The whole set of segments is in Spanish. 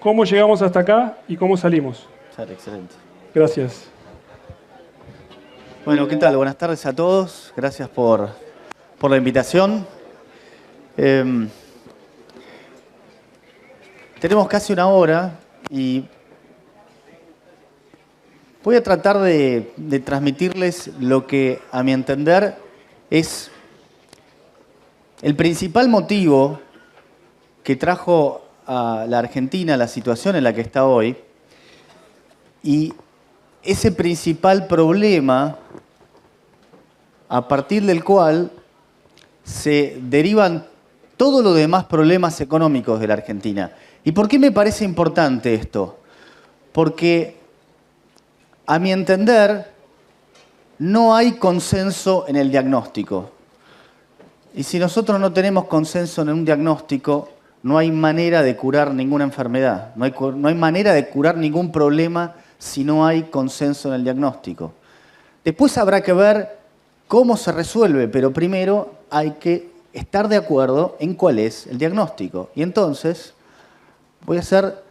cómo llegamos hasta acá y cómo salimos. Excelente. Gracias. Bueno, ¿qué tal? Buenas tardes a todos. Gracias por la invitación. Tenemos casi una hora y voy a tratar de transmitirles lo que, a mi entender, es el principal motivo que trajo a la Argentina a la situación en la que está hoy, y ese principal problema a partir del cual se derivan todos los demás problemas económicos de la Argentina. ¿Y por qué me parece importante esto? Porque, a mi entender, no hay consenso en el diagnóstico. Y si nosotros no tenemos consenso en un diagnóstico, no hay manera de curar ninguna enfermedad. No hay manera de curar ningún problema si no hay consenso en el diagnóstico. Después habrá que ver cómo se resuelve, pero primero hay que estar de acuerdo en cuál es el diagnóstico. Y entonces voy a hacer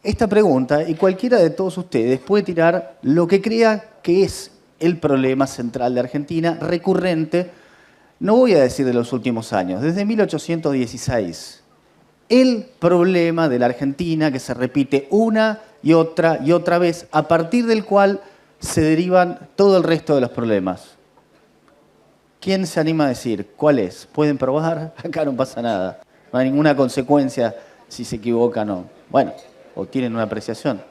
esta pregunta y cualquiera de todos ustedes puede tirar lo que crea que es el problema central de Argentina, recurrente, no voy a decir de los últimos años, desde 1816. El problema de la Argentina que se repite una y otra vez, a partir del cual se derivan todo el resto de los problemas. ¿Quién se anima a decir cuál es? ¿Pueden probar? Acá no pasa nada. No hay ninguna consecuencia si se equivocan o no. Bueno, o tienen una apreciación.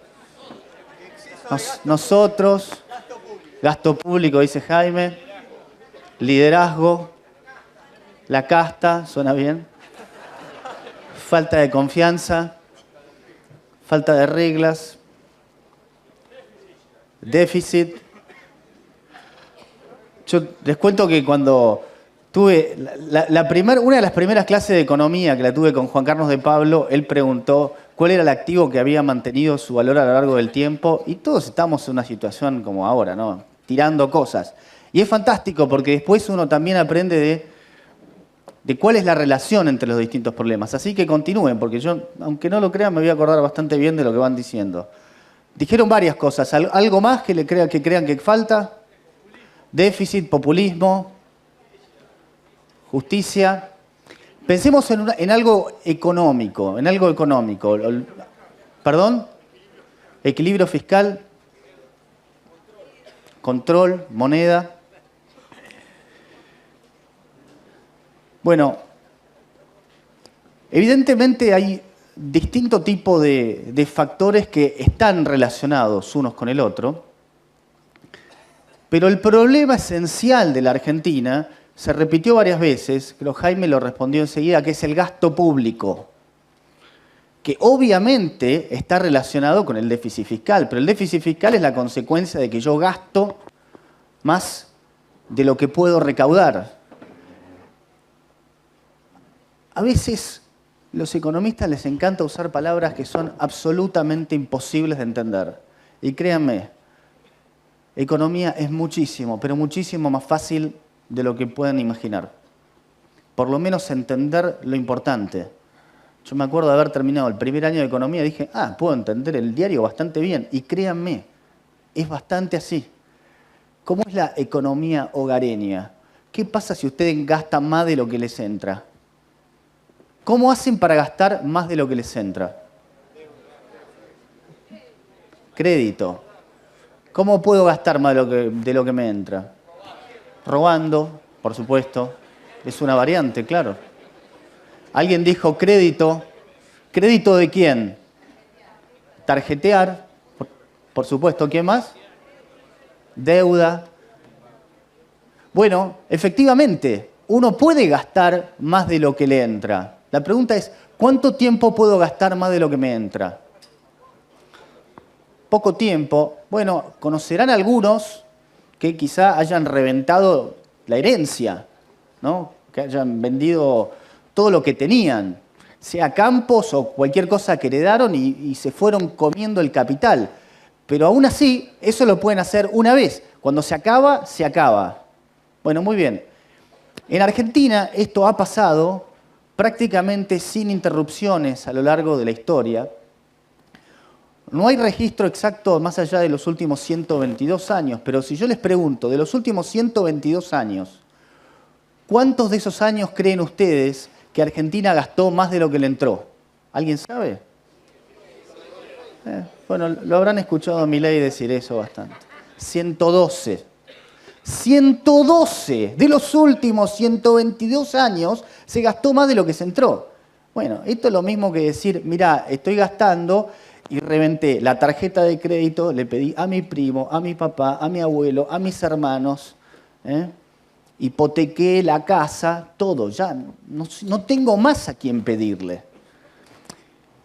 Nosotros, gasto público, dice Jaime, liderazgo, la casta, ¿suena bien? Falta de confianza, falta de reglas, déficit. Yo les cuento que cuando tuve una de las primeras clases de economía que la tuve con Juan Carlos de Pablo, él preguntó cuál era el activo que había mantenido su valor a lo largo del tiempo, y todos estamos en una situación como ahora, ¿no? Tirando cosas. Y es fantástico porque después uno también aprende de cuál es la relación entre los distintos problemas. Así que continúen, porque yo, aunque no lo crean, me voy a acordar bastante bien de lo que van diciendo. Dijeron varias cosas. ¿Algo más que crean que falta? Déficit, populismo, justicia. Pensemos en algo económico, ¿Perdón? Equilibrio fiscal, control, moneda. Bueno, evidentemente hay distinto tipo de factores que están relacionados unos con el otro, pero el problema esencial de la Argentina se repitió varias veces, creo que Jaime lo respondió enseguida, que es el gasto público, que obviamente está relacionado con el déficit fiscal, pero el déficit fiscal es la consecuencia de que yo gasto más de lo que puedo recaudar. A veces los economistas les encanta usar palabras que son absolutamente imposibles de entender. Y créanme, economía es muchísimo, pero muchísimo más fácil de lo que puedan imaginar. Por lo menos entender lo importante. Yo me acuerdo de haber terminado el primer año de economía y dije, puedo entender el diario bastante bien. Y créanme, es bastante así. ¿Cómo es la economía hogareña? ¿Qué pasa si ustedes gastan más de lo que les entra? ¿Cómo hacen para gastar más de lo que les entra? Crédito. ¿Cómo puedo gastar más de lo que me entra? Robando, por supuesto. Es una variante, claro. Alguien dijo crédito. ¿Crédito de quién? Tarjetear, por supuesto. ¿Quién más? Deuda. Bueno, efectivamente, uno puede gastar más de lo que le entra. La pregunta es, ¿cuánto tiempo puedo gastar más de lo que me entra? Poco tiempo. Bueno, conocerán algunos que quizá hayan reventado la herencia, ¿no? Que hayan vendido todo lo que tenían, sea campos o cualquier cosa que heredaron y se fueron comiendo el capital. Pero aún así, eso lo pueden hacer una vez. Cuando se acaba, se acaba. Bueno, muy bien. En Argentina esto ha pasado prácticamente sin interrupciones a lo largo de la historia. No hay registro exacto más allá de los últimos 122 años, pero si yo les pregunto, de los últimos 122 años, ¿cuántos de esos años creen ustedes que Argentina gastó más de lo que le entró? ¿Alguien sabe? Bueno, lo habrán escuchado a Milei decir eso bastante. 112. 112 de los últimos 122 años se gastó más de lo que se entró. Bueno, esto es lo mismo que decir, mirá, estoy gastando y reventé la tarjeta de crédito, le pedí a mi primo, a mi papá, a mi abuelo, a mis hermanos, hipotequé la casa, todo, ya no tengo más a quién pedirle.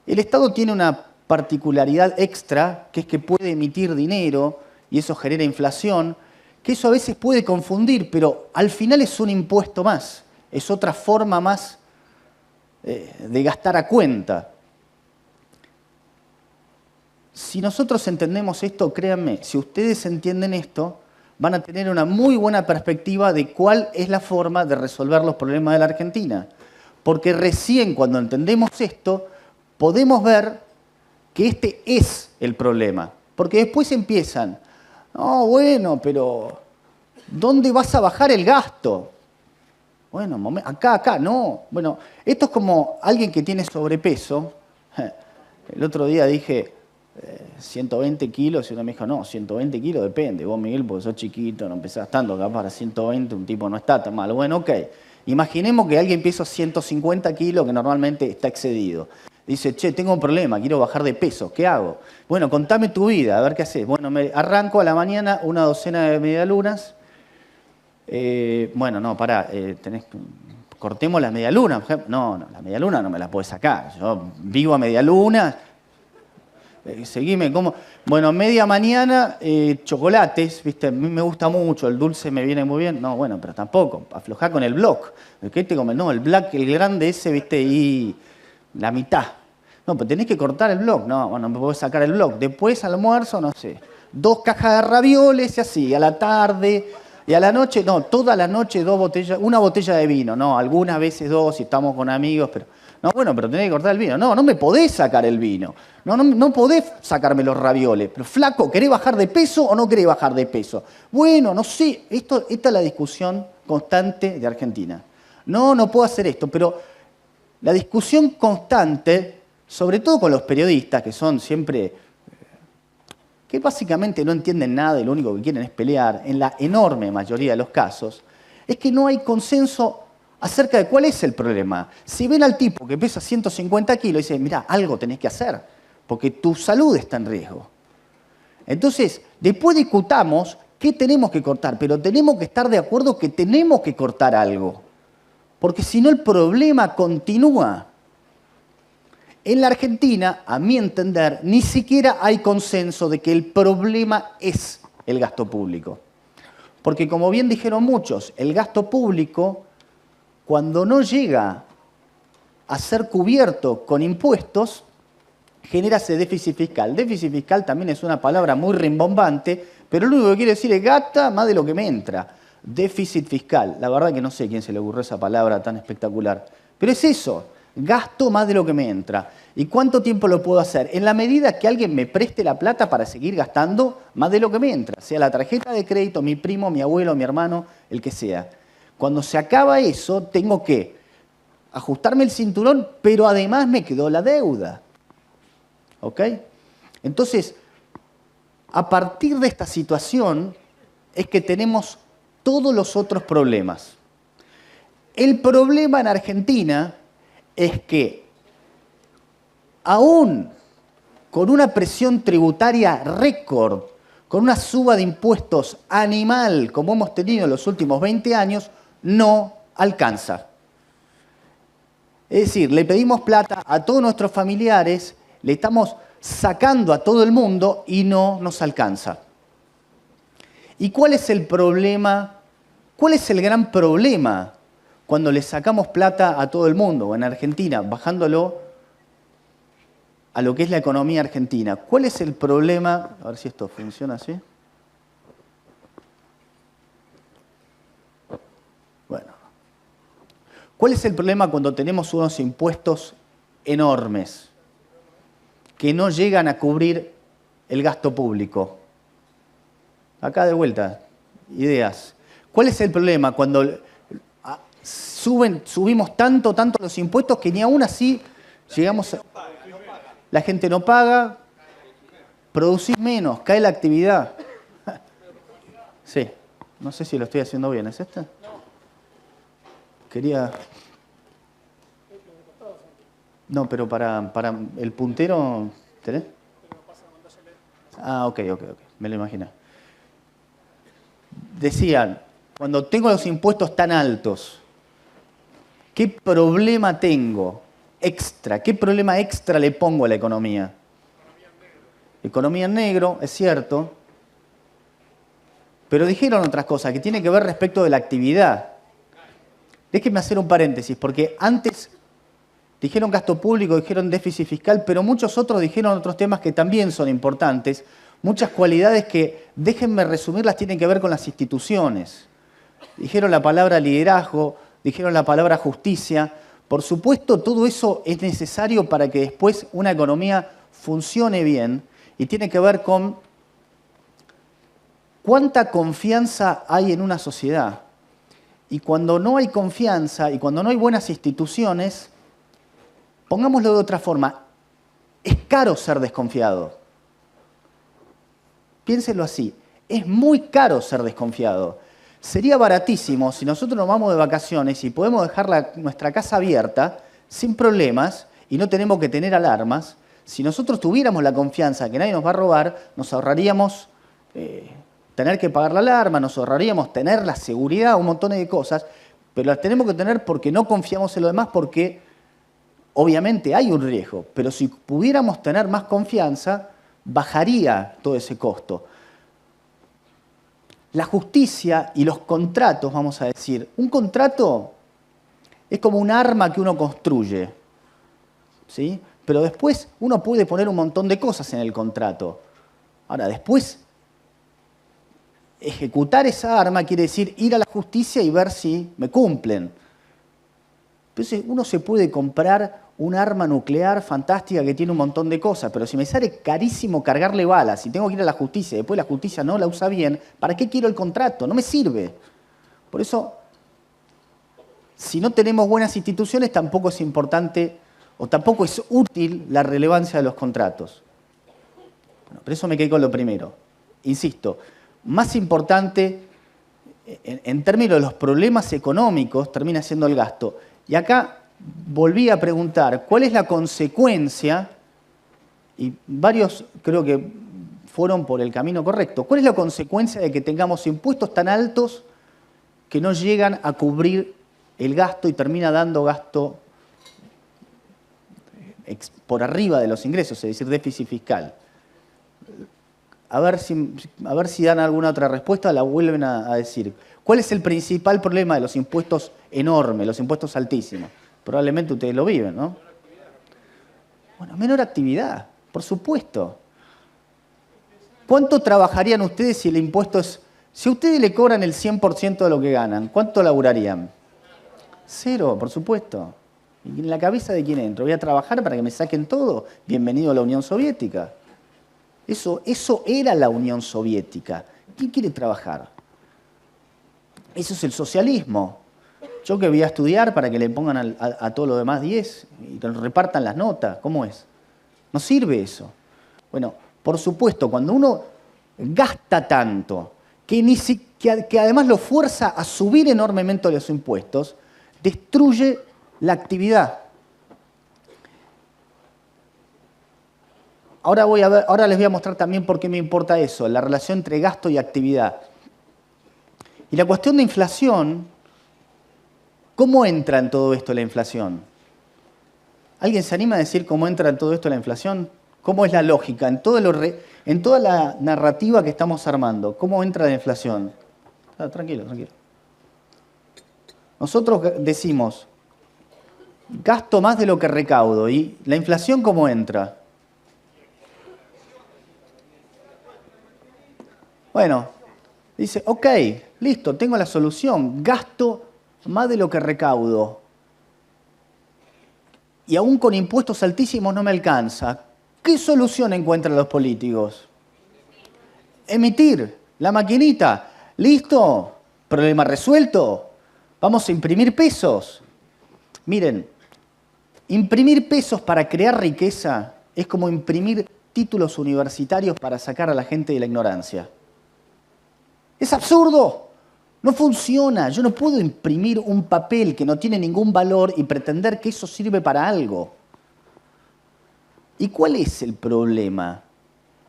El Estado tiene una particularidad extra, que es que puede emitir dinero y eso genera inflación, que eso a veces puede confundir, pero al final es un impuesto más, es otra forma más de gastar a cuenta. Si nosotros entendemos esto, créanme, si ustedes entienden esto, van a tener una muy buena perspectiva de cuál es la forma de resolver los problemas de la Argentina. Porque recién cuando entendemos esto, podemos ver que este es el problema. Porque después empiezan, no, bueno, pero ¿dónde vas a bajar el gasto? Bueno, acá, no. Bueno, esto es como alguien que tiene sobrepeso. El otro día dije 120 kilos y uno me dijo, no, 120 kilos depende. Vos, Miguel, porque sos chiquito, no empezás tanto, capaz para 120 un tipo no está tan mal. Bueno, ok. Imaginemos que alguien pesa 150 kilos que normalmente está excedido. Dice, che, tengo un problema, quiero bajar de peso, ¿qué hago? Bueno, contame tu vida, a ver qué haces. Bueno, me arranco a la mañana una docena de medialunas. Bueno, no, pará, cortemos las medialunas. No, la medialuna no me la puedes sacar. Yo vivo a medialuna. Seguime, ¿cómo? Bueno, media mañana, chocolates, ¿viste? A mí me gusta mucho, el dulce me viene muy bien. No, bueno, pero tampoco, aflojá con el block. ¿Qué te comes? No, el black, el grande ese, ¿viste? Y la mitad. No, pero tenés que cortar el block. No, bueno, me podés sacar el block. Después almuerzo, no sé, 2 cajas de ravioles y así, a la tarde. Y a la noche, no, toda la noche 2 botellas, una botella de vino. No, algunas veces 2 si estamos con amigos, pero... No, bueno, pero tenés que cortar el vino. No, no me podés sacar el vino. No podés sacarme los ravioles. Pero flaco, ¿querés bajar de peso o no querés bajar de peso? Bueno, no sé. Esta es la discusión constante de Argentina. No puedo hacer esto, pero la discusión constante, sobre todo con los periodistas, que son siempre... que básicamente no entienden nada y lo único que quieren es pelear, en la enorme mayoría de los casos, es que no hay consenso acerca de cuál es el problema. Si ven al tipo que pesa 150 kilos y dicen, mirá, algo tenés que hacer, porque tu salud está en riesgo. Entonces, después discutamos qué tenemos que cortar, pero tenemos que estar de acuerdo que tenemos que cortar algo, porque si no el problema continúa. En la Argentina, a mi entender, ni siquiera hay consenso de que el problema es el gasto público. Porque como bien dijeron muchos, el gasto público, cuando no llega a ser cubierto con impuestos, genera ese déficit fiscal. Déficit fiscal también es una palabra muy rimbombante, pero lo único que quiere decir es gasta más de lo que me entra. Déficit fiscal. La verdad que no sé a quién se le ocurrió esa palabra tan espectacular. Pero es eso. Gasto más de lo que me entra. ¿Y cuánto tiempo lo puedo hacer? En la medida que alguien me preste la plata para seguir gastando más de lo que me entra. Sea la tarjeta de crédito, mi primo, mi abuelo, mi hermano, el que sea. Cuando se acaba eso, tengo que ajustarme el cinturón, pero además me quedó la deuda. ¿Ok? Entonces, a partir de esta situación es que tenemos todos los otros problemas. El problema en Argentina es que aún con una presión tributaria récord, con una suba de impuestos animal como hemos tenido en los últimos 20 años, no alcanza. Es decir, le pedimos plata a todos nuestros familiares, le estamos sacando a todo el mundo y no nos alcanza. ¿Y cuál es el problema? ¿Cuál es el gran problema cuando le sacamos plata a todo el mundo, o en Argentina, bajándolo a lo que es la economía argentina? ¿Cuál es el problema? A ver si esto funciona así. Bueno. ¿Cuál es el problema cuando tenemos unos impuestos enormes que no llegan a cubrir el gasto público? Acá de vuelta, ideas. ¿Cuál es el problema cuando subimos tanto los impuestos que ni aún así llegamos a... La gente no paga, producís menos, cae la actividad. Sí, no sé si lo estoy haciendo bien, ¿es esta? Quería... No, pero para el puntero... ¿Tenés? Ah, ok, me lo imaginé. Decían, cuando tengo los impuestos tan altos, ¿qué problema tengo extra? ¿Qué problema extra le pongo a la economía? Economía en negro, es cierto, pero dijeron otras cosas que tienen que ver respecto de la actividad. Déjenme hacer un paréntesis, porque antes dijeron gasto público, dijeron déficit fiscal, pero muchos otros dijeron otros temas que también son importantes, muchas cualidades que, déjenme resumirlas, tienen que ver con las instituciones. Dijeron la palabra liderazgo, dijeron la palabra justicia. Por supuesto, todo eso es necesario para que después una economía funcione bien y tiene que ver con cuánta confianza hay en una sociedad. Y cuando no hay confianza y cuando no hay buenas instituciones, pongámoslo de otra forma, es caro ser desconfiado. Piénsenlo así, es muy caro ser desconfiado. Sería baratísimo si nosotros nos vamos de vacaciones y podemos dejar nuestra casa abierta sin problemas y no tenemos que tener alarmas. Si nosotros tuviéramos la confianza que nadie nos va a robar, nos ahorraríamos tener que pagar la alarma, nos ahorraríamos tener la seguridad, un montón de cosas, pero las tenemos que tener porque no confiamos en lo demás, porque obviamente hay un riesgo, pero si pudiéramos tener más confianza, bajaría todo ese costo. La justicia y los contratos, vamos a decir, un contrato es como un arma que uno construye, ¿sí? Pero después uno puede poner un montón de cosas en el contrato. Ahora, después, ejecutar esa arma quiere decir ir a la justicia y ver si me cumplen. Entonces, uno se puede comprar un arma nuclear fantástica que tiene un montón de cosas, pero si me sale carísimo cargarle balas y tengo que ir a la justicia y después la justicia no la usa bien, ¿para qué quiero el contrato? No me sirve. Por eso, si no tenemos buenas instituciones, tampoco es importante o tampoco es útil la relevancia de los contratos. Bueno, por eso me quedé con lo primero. Insisto, más importante en términos de los problemas económicos termina siendo el gasto. Y acá volví a preguntar, ¿cuál es la consecuencia? Y varios creo que fueron por el camino correcto. ¿Cuál es la consecuencia de que tengamos impuestos tan altos que no llegan a cubrir el gasto y termina dando gasto por arriba de los ingresos, es decir, déficit fiscal? A ver si dan alguna otra respuesta, la vuelven a decir. ¿Cuál es el principal problema de los impuestos enormes, los impuestos altísimos? Probablemente ustedes lo viven, ¿no? Bueno, menor actividad, por supuesto. ¿Cuánto trabajarían ustedes si el impuesto es... Si a ustedes le cobran el 100% de lo que ganan, ¿cuánto laburarían? Cero, por supuesto. ¿Y en la cabeza de quién entro? ¿Voy a trabajar para que me saquen todo? Bienvenido a la Unión Soviética. Eso era la Unión Soviética. ¿Quién quiere trabajar? Eso es el socialismo. Yo que voy a estudiar para que le pongan a todo lo demás 10 y que repartan las notas. ¿Cómo es? No sirve eso. Bueno, por supuesto, cuando uno gasta tanto que además lo fuerza a subir enormemente los impuestos, destruye la actividad. Ahora les voy a mostrar también por qué me importa eso, la relación entre gasto y actividad. Y la cuestión de inflación, ¿cómo entra en todo esto la inflación? ¿Alguien se anima a decir cómo entra en todo esto la inflación? ¿Cómo es la lógica? En toda la narrativa que estamos armando, ¿cómo entra la inflación? Tranquilo. Nosotros decimos, gasto más de lo que recaudo. ¿Y la inflación cómo entra? Bueno, dice, ok, listo, tengo la solución. Gasto más de lo que recaudo. Y aún con impuestos altísimos no me alcanza. ¿Qué solución encuentran los políticos? emitir la maquinita. ¿Listo? Problema resuelto. Vamos a imprimir pesos. Miren, imprimir pesos para crear riqueza es como imprimir títulos universitarios para sacar a la gente de la ignorancia. Es absurdo. No funciona. Yo no puedo imprimir un papel que no tiene ningún valor y pretender que eso sirve para algo. ¿Y cuál es el problema?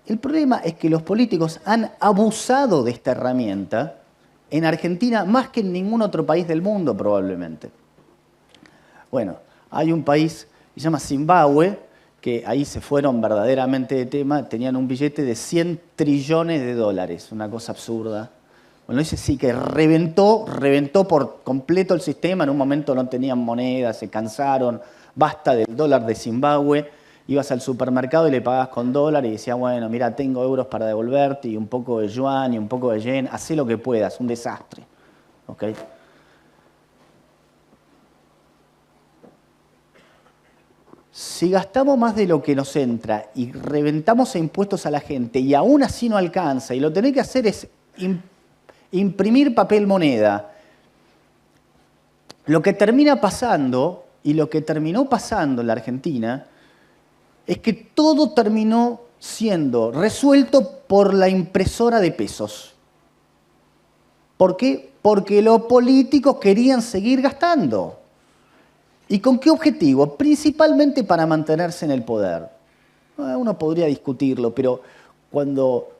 El problema es que los políticos han abusado de esta herramienta en Argentina más que en ningún otro país del mundo probablemente. Bueno, hay un país que se llama Zimbabue, que ahí se fueron verdaderamente de tema, tenían un billete de 100 trillones de dólares, una cosa absurda. Bueno, ese sí que reventó por completo el sistema, en un momento no tenían moneda, se cansaron, basta del dólar de Zimbabue. Ibas al supermercado y le pagabas con dólares y decías, bueno, mira, tengo euros para devolverte y un poco de yuan y un poco de yen, hacé lo que puedas, un desastre. ¿Okay? Si gastamos más de lo que nos entra y reventamos impuestos a la gente y aún así no alcanza y lo que tenés que hacer es imprimir papel moneda, lo que termina pasando y lo que terminó pasando en la Argentina es que todo terminó siendo resuelto por la impresora de pesos. ¿Por qué? Porque los políticos querían seguir gastando. ¿Y con qué objetivo? Principalmente para mantenerse en el poder. Uno podría discutirlo, pero cuando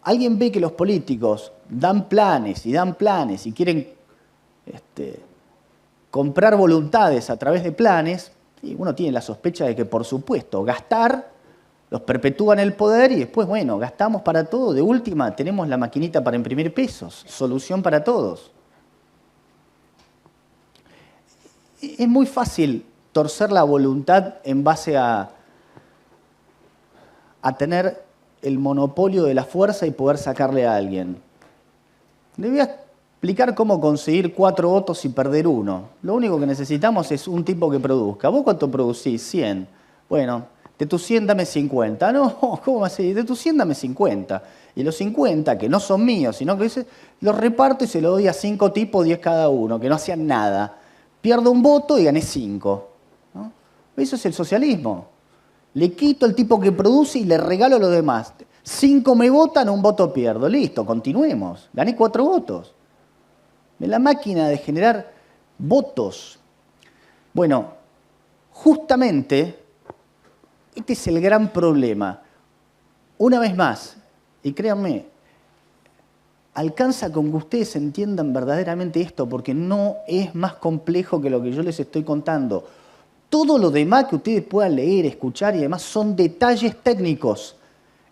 alguien ve que los políticos dan planes y quieren comprar voluntades a través de planes, y uno tiene la sospecha de que, por supuesto, gastar los perpetúa en el poder y después, bueno, gastamos para todo. De última, tenemos la maquinita para imprimir pesos. Solución para todos. Es muy fácil torcer la voluntad en base a tener el monopolio de la fuerza y poder sacarle a alguien. Le voy a explicar cómo conseguir 4 votos y perder 1. Lo único que necesitamos es un tipo que produzca. ¿Vos cuánto producís? 100. Bueno, de tus 100 dame 50. No, ¿cómo así? De tus 100 dame 50. Y los 50, que no son míos, sino que los reparto y se los doy a 5 tipos, 10 cada uno, que no hacían nada. Pierdo un voto y gané 5. ¿No? Eso es el socialismo. Le quito el tipo que produce y le regalo a los demás. 5 me votan, un voto pierdo. Listo, continuemos. Gané 4 votos. La máquina de generar votos. Bueno, justamente este es el gran problema. Una vez más, y créanme, alcanza con que ustedes entiendan verdaderamente esto, porque no es más complejo que lo que yo les estoy contando. Todo lo demás que ustedes puedan leer, escuchar y demás son detalles técnicos.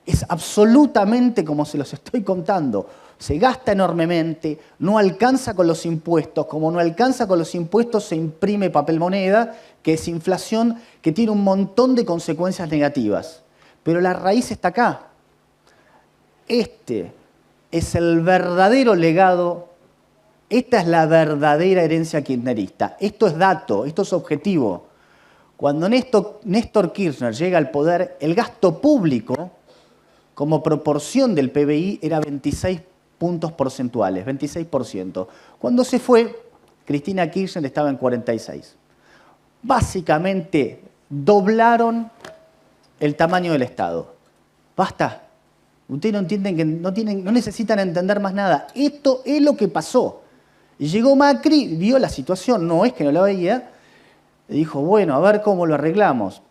Es absolutamente como se los estoy contando. Se gasta enormemente, no alcanza con los impuestos. Como no alcanza con los impuestos, se imprime papel moneda, que es inflación, que tiene un montón de consecuencias negativas. Pero la raíz está acá. Este es el verdadero legado, esta es la verdadera herencia kirchnerista. Esto es dato, esto es objetivo. Cuando Néstor Kirchner llega al poder, el gasto público, como proporción del PBI, era 26 puntos porcentuales, 26%. Cuando se fue, Cristina Kirchner estaba en 46. Básicamente, doblaron el tamaño del Estado. Basta. Ustedes no entienden que no necesitan entender más nada. Esto es lo que pasó. Y llegó Macri, vio la situación, no es que no la veía, y dijo, bueno, a ver cómo lo arreglamos.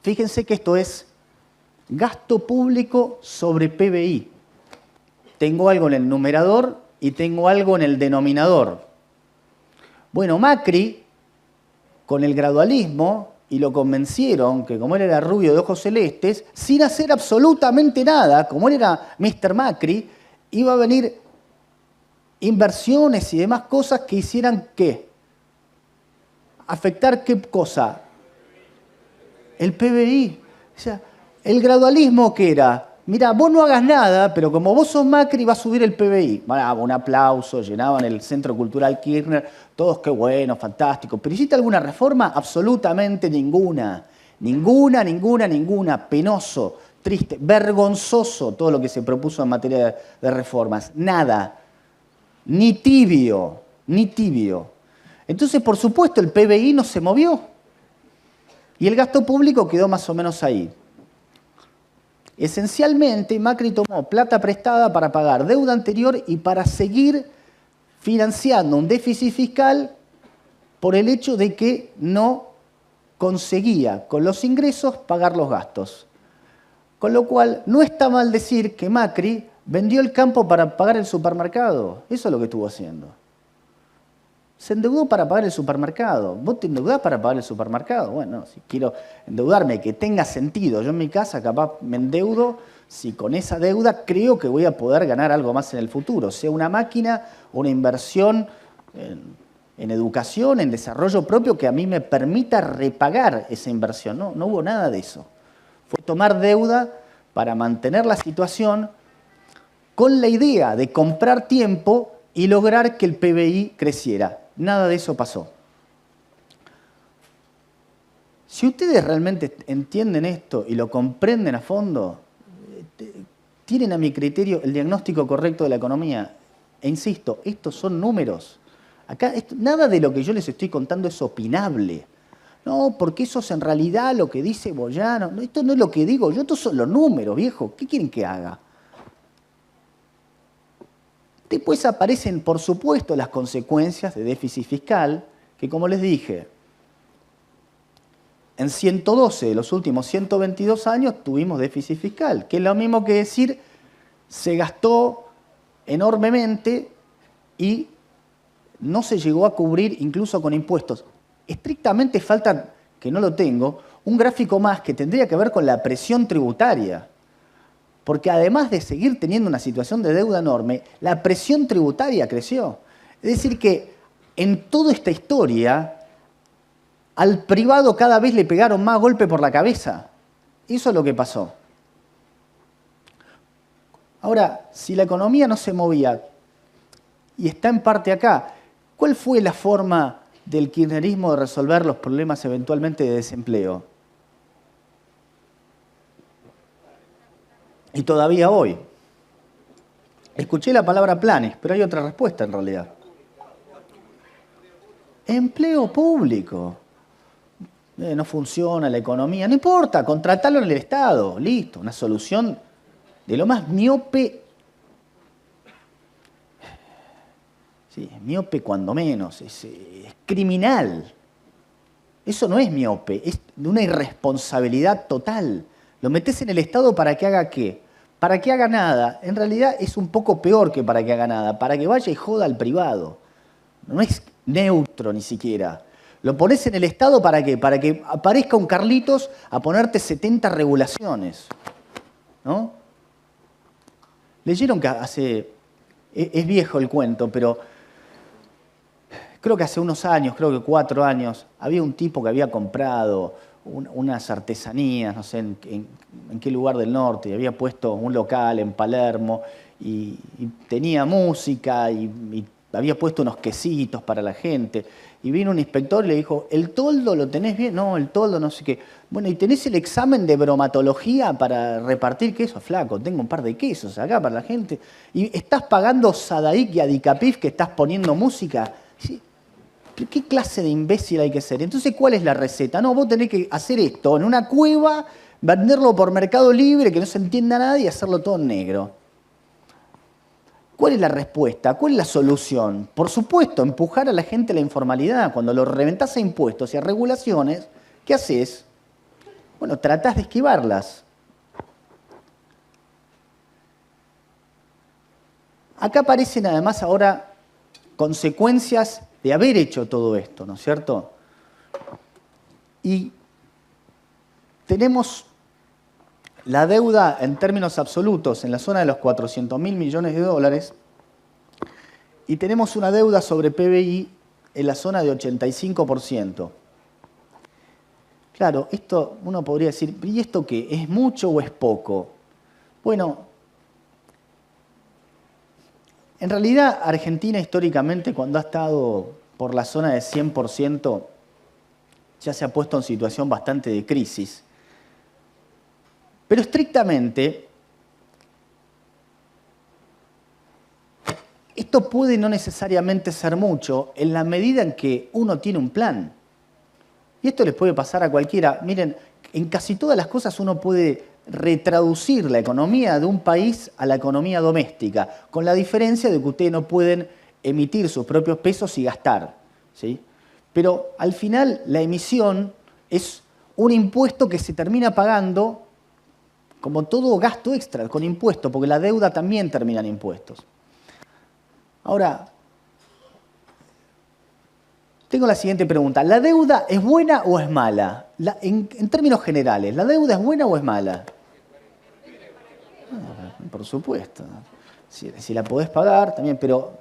Fíjense que esto es gasto público sobre PBI. Tengo algo en el numerador y tengo algo en el denominador. Bueno, Macri, con el gradualismo, y lo convencieron que como él era rubio de ojos celestes, sin hacer absolutamente nada, como él era Mr. Macri, iba a venir inversiones y demás cosas que hicieran ¿qué? ¿Afectar qué cosa? El PBI. O sea, el gradualismo que era, mira, vos no hagas nada, pero como vos sos Macri va a subir el PBI. Bueno, un aplauso, llenaban el Centro Cultural Kirchner, todos qué bueno, fantástico. ¿Pero hiciste alguna reforma? Absolutamente ninguna. Ninguna, penoso. triste, vergonzoso todo lo que se propuso en materia de reformas. Nada. Ni tibio, ni tibio. Entonces, por supuesto, el PBI no se movió. Y el gasto público quedó más o menos ahí. Esencialmente, Macri tomó plata prestada para pagar deuda anterior y para seguir financiando un déficit fiscal por el hecho de que no conseguía con los ingresos pagar los gastos. Con lo cual, no está mal decir que Macri vendió el campo para pagar el supermercado. Eso es lo que estuvo haciendo. Se endeudó para pagar el supermercado. ¿Vos te endeudás para pagar el supermercado? Bueno, si quiero endeudarme, que tenga sentido. Yo en mi casa capaz me endeudo si con esa deuda creo que voy a poder ganar algo más en el futuro. Sea una máquina, una inversión en educación, en desarrollo propio que a mí me permita repagar esa inversión. No, no hubo nada de eso. Fue tomar deuda para mantener la situación con la idea de comprar tiempo y lograr que el PBI creciera. Nada de eso pasó. Si ustedes realmente entienden esto y lo comprenden a fondo, tienen a mi criterio el diagnóstico correcto de la economía. E insisto, estos son números. Acá nada de lo que yo les estoy contando es opinable. No, porque eso es en realidad lo que dice Boyano. No, esto no es lo que digo yo, estos son los números, viejo. ¿Qué quieren que haga? Después aparecen, por supuesto, las consecuencias de déficit fiscal, que como les dije, en 112 de los últimos 122 años tuvimos déficit fiscal, que es lo mismo que decir se gastó enormemente y no se llegó a cubrir incluso con impuestos. Estrictamente falta, que no lo tengo, un gráfico más que tendría que ver con la presión tributaria. Porque además de seguir teniendo una situación de deuda enorme, la presión tributaria creció. Es decir que en toda esta historia, al privado cada vez le pegaron más golpe por la cabeza. Eso es lo que pasó. Ahora, si la economía no se movía, y está en parte acá, ¿cuál fue la forma del kirchnerismo de resolver los problemas eventualmente de desempleo? Y todavía hoy. Escuché la palabra planes, pero hay otra respuesta en realidad. Empleo público. No funciona la economía. No importa, contratarlo en el Estado. Listo, una solución de lo más miope. Sí, miope cuando menos. Es criminal. Eso no es miope, es de una irresponsabilidad total. Lo metés en el Estado para que haga ¿qué? Para que haga nada. En realidad es un poco peor que para que haga nada. Para que vaya y joda al privado. No es neutro ni siquiera. Lo pones en el Estado ¿para qué? Para que aparezca un Carlitos a ponerte 70 regulaciones. ¿No? Leyeron que hace... Es viejo el cuento, pero creo que hace unos años, creo que 4 años, había un tipo que había comprado unas artesanías, no sé en qué lugar del norte, y había puesto un local en Palermo y tenía música y había puesto unos quesitos para la gente. Y vino un inspector y le dijo, ¿el toldo lo tenés bien? No, el toldo no sé qué. Bueno, ¿y tenés el examen de bromatología para repartir queso? Flaco, tengo un par de quesos acá para la gente. ¿Y estás pagando Sadaic y Adicapif que estás poniendo música? Sí. ¿Qué clase de imbécil hay que ser? Entonces, ¿cuál es la receta? No, vos tenés que hacer esto en una cueva, venderlo por Mercado Libre, que no se entienda nada y hacerlo todo en negro. ¿Cuál es la respuesta? ¿Cuál es la solución? Por supuesto, empujar a la gente a la informalidad. Cuando lo reventás a impuestos y a regulaciones, ¿qué haces? Bueno, tratás de esquivarlas. Acá aparecen además ahora consecuencias de haber hecho todo esto, ¿no es cierto? Y tenemos la deuda en términos absolutos en la zona de los 400.000 millones de dólares y tenemos una deuda sobre PBI en la zona de 85%. Claro, esto uno podría decir, ¿y esto qué? ¿Es mucho o es poco? Bueno, en realidad Argentina históricamente cuando ha estado por la zona de 100% ya se ha puesto en situación bastante de crisis. Pero estrictamente, esto puede no necesariamente ser mucho en la medida en que uno tiene un plan. Y esto les puede pasar a cualquiera. Miren, en casi todas las cosas uno puede retraducir la economía de un país a la economía doméstica, con la diferencia de que ustedes no pueden emitir sus propios pesos y gastar, ¿sí? Pero al final la emisión es un impuesto que se termina pagando como todo gasto extra, con impuestos, porque la deuda también termina en impuestos. Ahora, tengo la siguiente pregunta. ¿La deuda es buena o es mala? En términos generales, ¿la deuda es buena o es mala? Por supuesto. Si la podés pagar, también, pero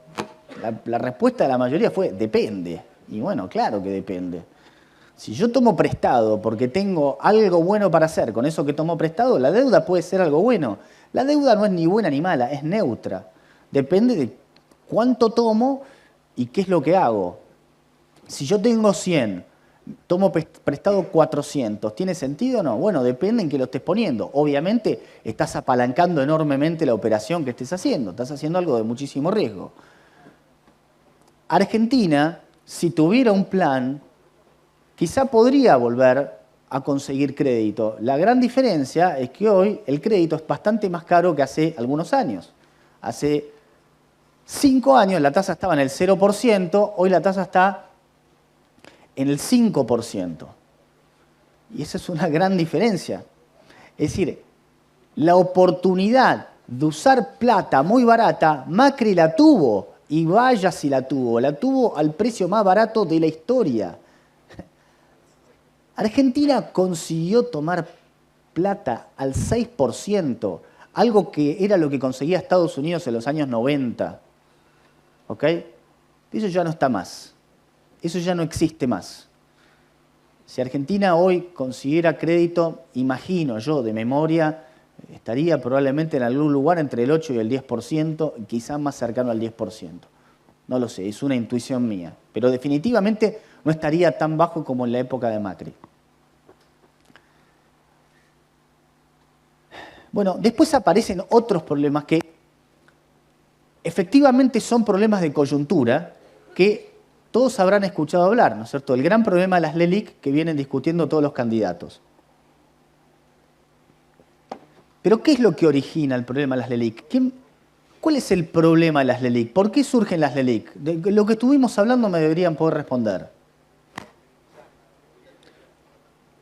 la respuesta de la mayoría fue depende. Y bueno, claro que depende. Si yo tomo prestado porque tengo algo bueno para hacer con eso que tomo prestado, la deuda puede ser algo bueno. La deuda no es ni buena ni mala, es neutra. Depende de cuánto tomo y qué es lo que hago. Si yo tengo 100, tomo prestado 400, ¿tiene sentido o no? Bueno, depende en qué lo estés poniendo. Obviamente estás apalancando enormemente la operación que estés haciendo. Estás haciendo algo de muchísimo riesgo. Argentina, si tuviera un plan, quizá podría volver a conseguir crédito. La gran diferencia es que hoy el crédito es bastante más caro que hace algunos años. Hace 5 años la tasa estaba en el 0%, hoy la tasa está en el 5%. Y esa es una gran diferencia. Es decir, la oportunidad de usar plata muy barata, Macri la tuvo, y vaya si la tuvo al precio más barato de la historia. Argentina consiguió tomar plata al 6%, algo que era lo que conseguía Estados Unidos en los años 90. ¿Ok? Eso ya no está más. Eso ya no existe más. Si Argentina hoy consiguiera crédito, imagino yo de memoria, estaría probablemente en algún lugar entre el 8 y el 10%, quizás más cercano al 10%. No lo sé, es una intuición mía. Pero definitivamente no estaría tan bajo como en la época de Macri. Bueno, después aparecen otros problemas que efectivamente son problemas de coyuntura que todos habrán escuchado hablar, ¿no es cierto? El gran problema de las LELIQ que vienen discutiendo todos los candidatos. Pero ¿qué es lo que origina el problema de las LELIQ? ¿Cuál es el problema de las LELIQ? ¿Por qué surgen las LELIQ? De lo que estuvimos hablando me deberían poder responder.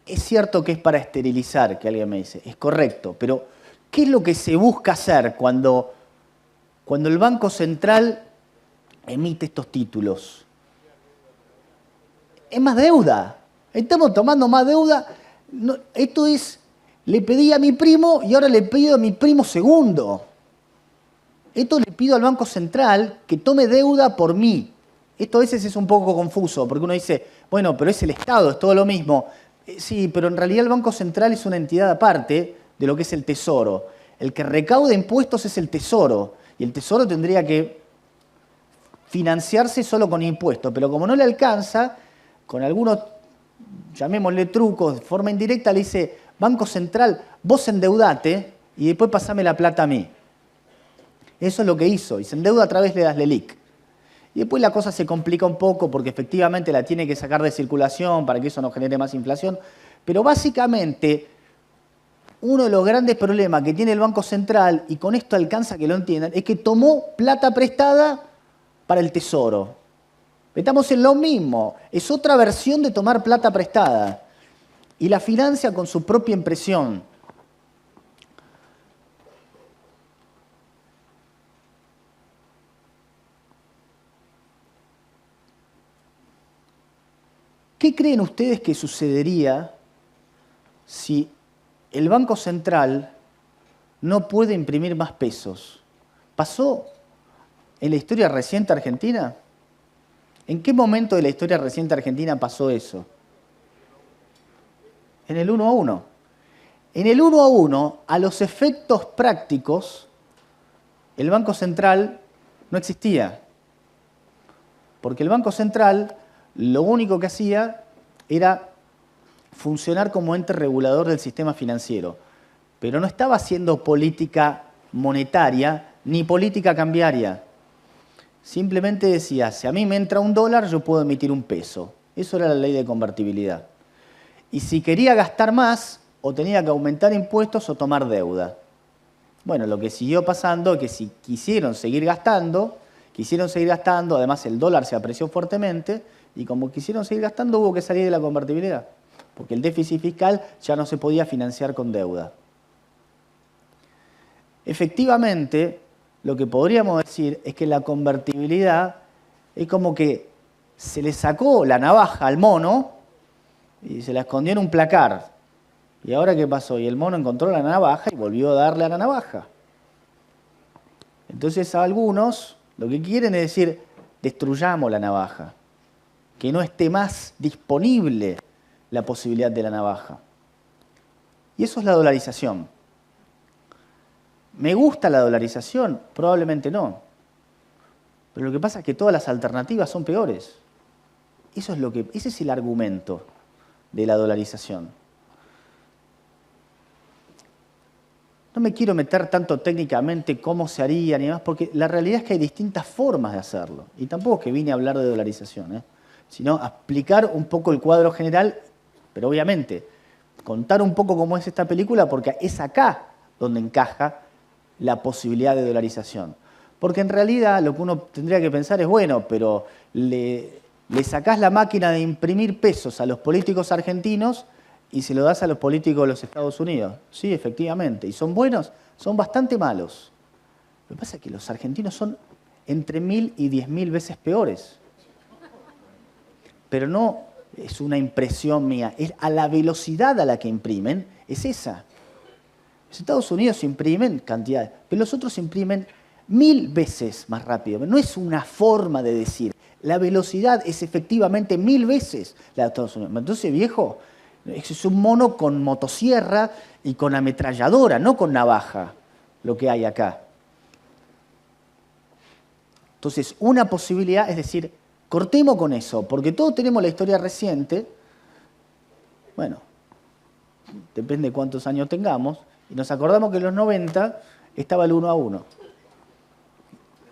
Es cierto que es para esterilizar, que alguien me dice, es correcto, pero ¿qué es lo que se busca hacer cuando el Banco Central emite estos títulos? Es más deuda. Estamos tomando más deuda. No, esto es, le pedí a mi primo y ahora le pido a mi primo segundo. Esto le pido al Banco Central que tome deuda por mí. Esto a veces es un poco confuso, porque uno dice, bueno, pero es el Estado, es todo lo mismo. Sí, pero en realidad el Banco Central es una entidad aparte de lo que es el Tesoro. El que recauda impuestos es el Tesoro, y el Tesoro tendría que financiarse solo con impuestos, pero como no le alcanza, con algunos, llamémosle trucos, de forma indirecta le dice, Banco Central, vos endeudate y después pasame la plata a mí. Eso es lo que hizo, y se endeuda a través de las LELIQ. Y después la cosa se complica un poco porque efectivamente la tiene que sacar de circulación para que eso no genere más inflación. Pero básicamente, uno de los grandes problemas que tiene el Banco Central, y con esto alcanza que lo entiendan, es que tomó plata prestada para el Tesoro. Estamos en lo mismo, es otra versión de tomar plata prestada. Y la financia con su propia impresión. ¿Qué creen ustedes que sucedería si el Banco Central no puede imprimir más pesos? ¿Pasó en la historia reciente argentina? ¿En qué momento de la historia reciente argentina pasó eso? En el 1 a 1. En el 1 a 1, a los efectos prácticos, el Banco Central no existía. Porque el Banco Central lo único que hacía era funcionar como ente regulador del sistema financiero. pero no estaba haciendo política monetaria ni política cambiaria. Simplemente decía, si a mí me entra $1, yo puedo emitir un peso. Eso era la ley de convertibilidad. Y si quería gastar más, o tenía que aumentar impuestos o tomar deuda. Bueno, lo que siguió pasando es que si quisieron seguir gastando, además el dólar se apreció fuertemente, y como quisieron seguir gastando hubo que salir de la convertibilidad, porque el déficit fiscal ya no se podía financiar con deuda. Efectivamente, lo que podríamos decir es que la convertibilidad es como que se le sacó la navaja al mono y se la escondió en un placar. ¿Y ahora qué pasó? Y el mono encontró la navaja y volvió a darle a la navaja. Entonces a algunos lo que quieren es decir, destruyamos la navaja, que no esté más disponible la posibilidad de la navaja. Y eso es la dolarización. ¿Me gusta la dolarización? Probablemente no. Pero lo que pasa es que todas las alternativas son peores. Ese es el argumento de la dolarización. No me quiero meter tanto técnicamente cómo se haría ni más, porque la realidad es que hay distintas formas de hacerlo. Y tampoco es que vine a hablar de dolarización, sino a explicar un poco el cuadro general, pero obviamente contar un poco cómo es esta película, porque es acá donde encaja la posibilidad de dolarización. Porque en realidad lo que uno tendría que pensar es, bueno, pero le sacás la máquina de imprimir pesos a los políticos argentinos y se lo das a los políticos de los Estados Unidos. Sí, efectivamente. ¿Y son buenos? Son bastante malos. Lo que pasa es que los argentinos son entre 1000 y 10.000 veces peores. Pero no es una impresión mía, es a la velocidad a la que imprimen, es esa. Los Estados Unidos imprimen cantidades, pero los otros imprimen 1000 veces más rápido. No es una forma de decir. La velocidad es efectivamente 1000 veces la de Estados Unidos. Entonces, viejo, es un mono con motosierra y con ametralladora, no con navaja, lo que hay acá. Entonces, una posibilidad es decir, cortemos con eso, porque todos tenemos la historia reciente, bueno, depende de cuántos años tengamos, y nos acordamos que en los 90 estaba el 1-1.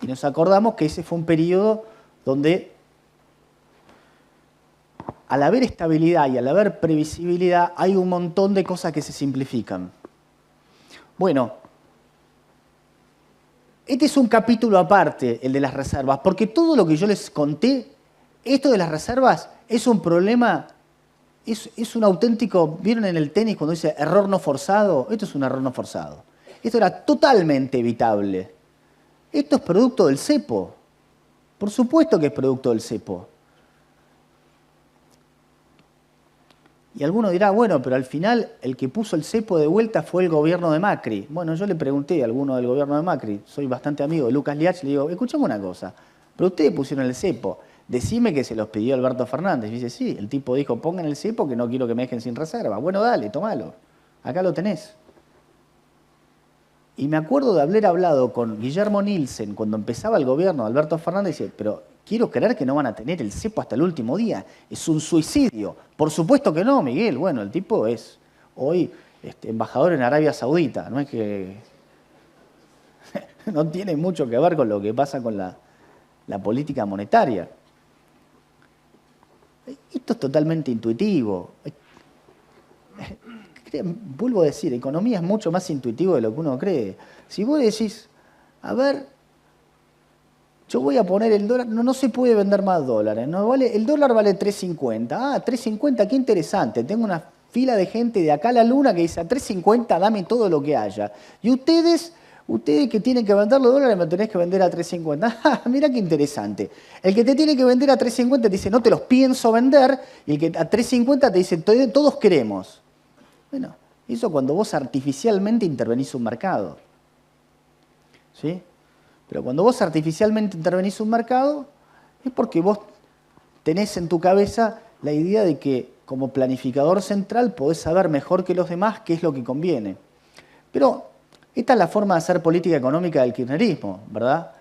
Y nos acordamos que ese fue un periodo donde al haber estabilidad y al haber previsibilidad, hay un montón de cosas que se simplifican. Bueno, este es un capítulo aparte, el de las reservas, porque todo lo que yo les conté, esto de las reservas, es un problema, es un auténtico, ¿vieron en el tenis cuando dice error no forzado? Esto es un error no forzado. Esto era totalmente evitable. Esto es producto del cepo. Por supuesto que es producto del cepo. Y alguno dirá, bueno, pero al final el que puso el cepo de vuelta fue el gobierno de Macri. Bueno, yo le pregunté a alguno del gobierno de Macri, soy bastante amigo de Lucas Liach, le digo, escuchame una cosa, pero ustedes pusieron el cepo, decime que se los pidió Alberto Fernández. Y dice, sí, el tipo dijo, pongan el cepo que no quiero que me dejen sin reserva. Bueno, dale, tomalo, acá lo tenés. Y me acuerdo de haber hablado con Guillermo Nielsen cuando empezaba el gobierno de Alberto Fernández y dice, pero quiero creer que no van a tener el cepo hasta el último día. Es un suicidio. Por supuesto que no, Miguel. Bueno, el tipo es hoy embajador en Arabia Saudita. No es que... no tiene mucho que ver con lo que pasa con la política monetaria. Esto es totalmente intuitivo. Vuelvo a decir, economía es mucho más intuitivo de lo que uno cree. Si vos decís, a ver, yo voy a poner el dólar, no se puede vender más dólares, ¿no? El dólar vale 3.50. Ah, 3.50, qué interesante. Tengo una fila de gente de acá a la luna que dice, a 3.50 dame todo lo que haya. Y ustedes que tienen que vender los dólares me tenés que vender a 3.50. Ah, mira qué interesante. El que te tiene que vender a 3.50 te dice, no te los pienso vender, y el que a 3.50 te dice, todos queremos. Bueno, eso cuando vos artificialmente intervenís un mercado. ¿Sí? Pero cuando vos artificialmente intervenís un mercado, es porque vos tenés en tu cabeza la idea de que como planificador central podés saber mejor que los demás qué es lo que conviene. Pero esta es la forma de hacer política económica del kirchnerismo, ¿verdad?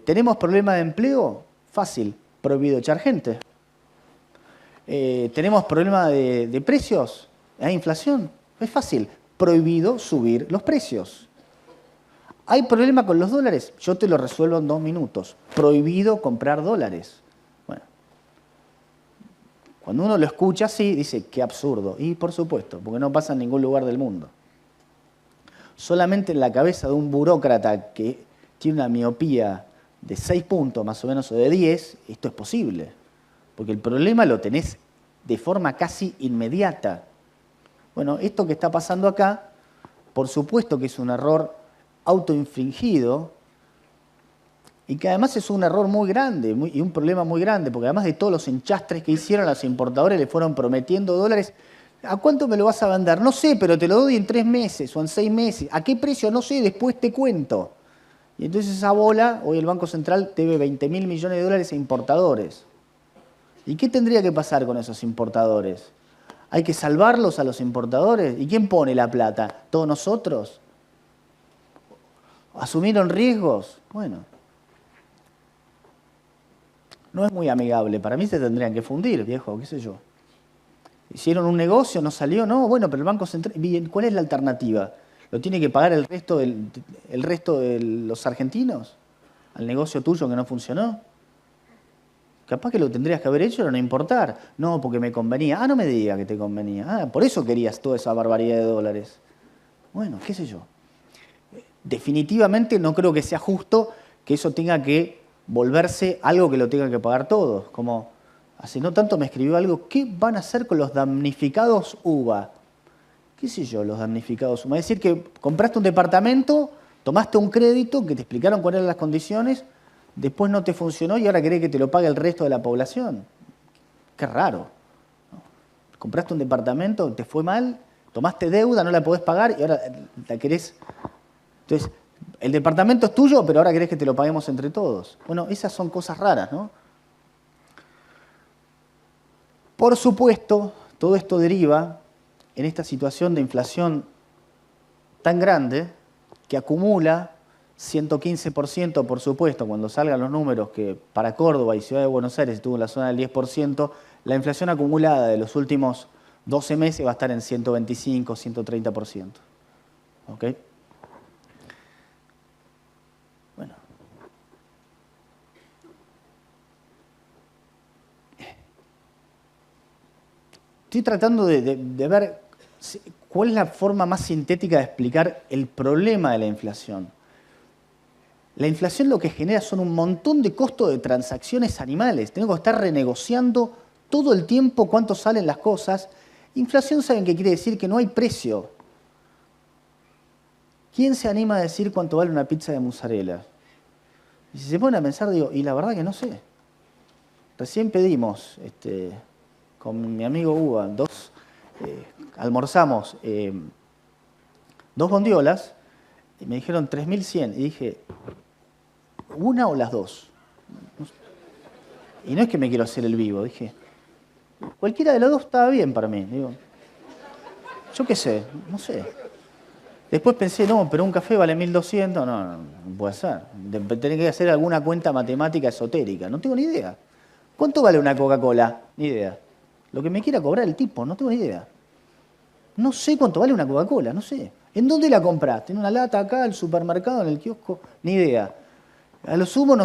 ¿Tenemos problemas de empleo? Fácil, prohibido echar gente. ¿Tenemos problemas de precios? ¿Hay inflación? Es fácil, prohibido subir los precios. ¿Hay problema con los dólares? Yo te lo resuelvo en 2 minutos. Prohibido comprar dólares. Bueno, cuando uno lo escucha así, dice, qué absurdo. Y por supuesto, porque no pasa en ningún lugar del mundo. Solamente en la cabeza de un burócrata que tiene una miopía de 6 puntos más o menos o de 10, esto es posible. Porque el problema lo tenés de forma casi inmediata. Bueno, esto que está pasando acá, por supuesto que es un error autoinfligido y que además es un error muy grande y un problema muy grande, porque además de todos los enchastres que hicieron, los importadores le fueron prometiendo dólares. ¿A cuánto me lo vas a vender? No sé, pero te lo doy en 3 meses o en 6 meses. ¿A qué precio? No sé, después te cuento. Y entonces esa bola, hoy el Banco Central debe 20.000 millones de dólares a importadores. ¿Y qué tendría que pasar con esos importadores? ¿Hay que salvarlos a los importadores? ¿Y quién pone la plata? ¿Todos nosotros? ¿Asumieron riesgos? Bueno, no es muy amigable. Para mí se tendrían que fundir, viejo, qué sé yo. Hicieron un negocio, no salió, no, bueno, pero el Banco Central... Bien, ¿cuál es la alternativa? ¿Lo tiene que pagar el resto de los argentinos? ¿Al negocio tuyo que no funcionó? Capaz que lo tendrías que haber hecho, pero no importar. No, porque me convenía. Ah, no me diga que te convenía. Ah, por eso querías toda esa barbaridad de dólares. Bueno, qué sé yo. Definitivamente no creo que sea justo que eso tenga que volverse algo que lo tengan que pagar todos. Como hace no tanto me escribió algo, ¿qué van a hacer con los damnificados UVA? ¿Qué sé yo, los damnificados UVA? Es decir, que compraste un departamento, tomaste un crédito, que te explicaron cuáles eran las condiciones, después no te funcionó y ahora querés que te lo pague el resto de la población. Qué raro. Compraste un departamento, te fue mal, tomaste deuda, no la podés pagar y ahora la querés... Entonces, el departamento es tuyo, pero ahora querés que te lo paguemos entre todos. Bueno, esas son cosas raras, ¿no? Por supuesto, todo esto deriva en esta situación de inflación tan grande que acumula 115%, por supuesto, cuando salgan los números que para Córdoba y Ciudad de Buenos Aires estuvo en la zona del 10%, la inflación acumulada de los últimos 12 meses va a estar en 125, 130%. ¿Ok? Bueno. Estoy tratando de ver cuál es la forma más sintética de explicar el problema de la inflación. La inflación lo que genera son un montón de costos de transacciones animales. Tengo que estar renegociando todo el tiempo cuánto salen las cosas. Inflación, ¿saben qué quiere decir? Que no hay precio. ¿Quién se anima a decir cuánto vale una pizza de mozzarella? Y si se ponen a pensar, digo, y la verdad que no sé. Recién pedimos, con mi amigo Uva, almorzamos 2 bondiolas y me dijeron 3.100. Y dije, ¿una o las 2? Y no es que me quiero hacer el vivo, dije, cualquiera de las 2 estaba bien para mí. Digo, yo qué sé, no sé. Después pensé, no, pero un café vale 1.200, no puede ser. Tenés que hacer alguna cuenta matemática esotérica, no tengo ni idea. ¿Cuánto vale una Coca-Cola? Ni idea. Lo que me quiera cobrar el tipo, no tengo ni idea. No sé cuánto vale una Coca-Cola, no sé. ¿En dónde la compraste? ¿En una lata acá, al supermercado, en el kiosco? Ni idea. A lo sumo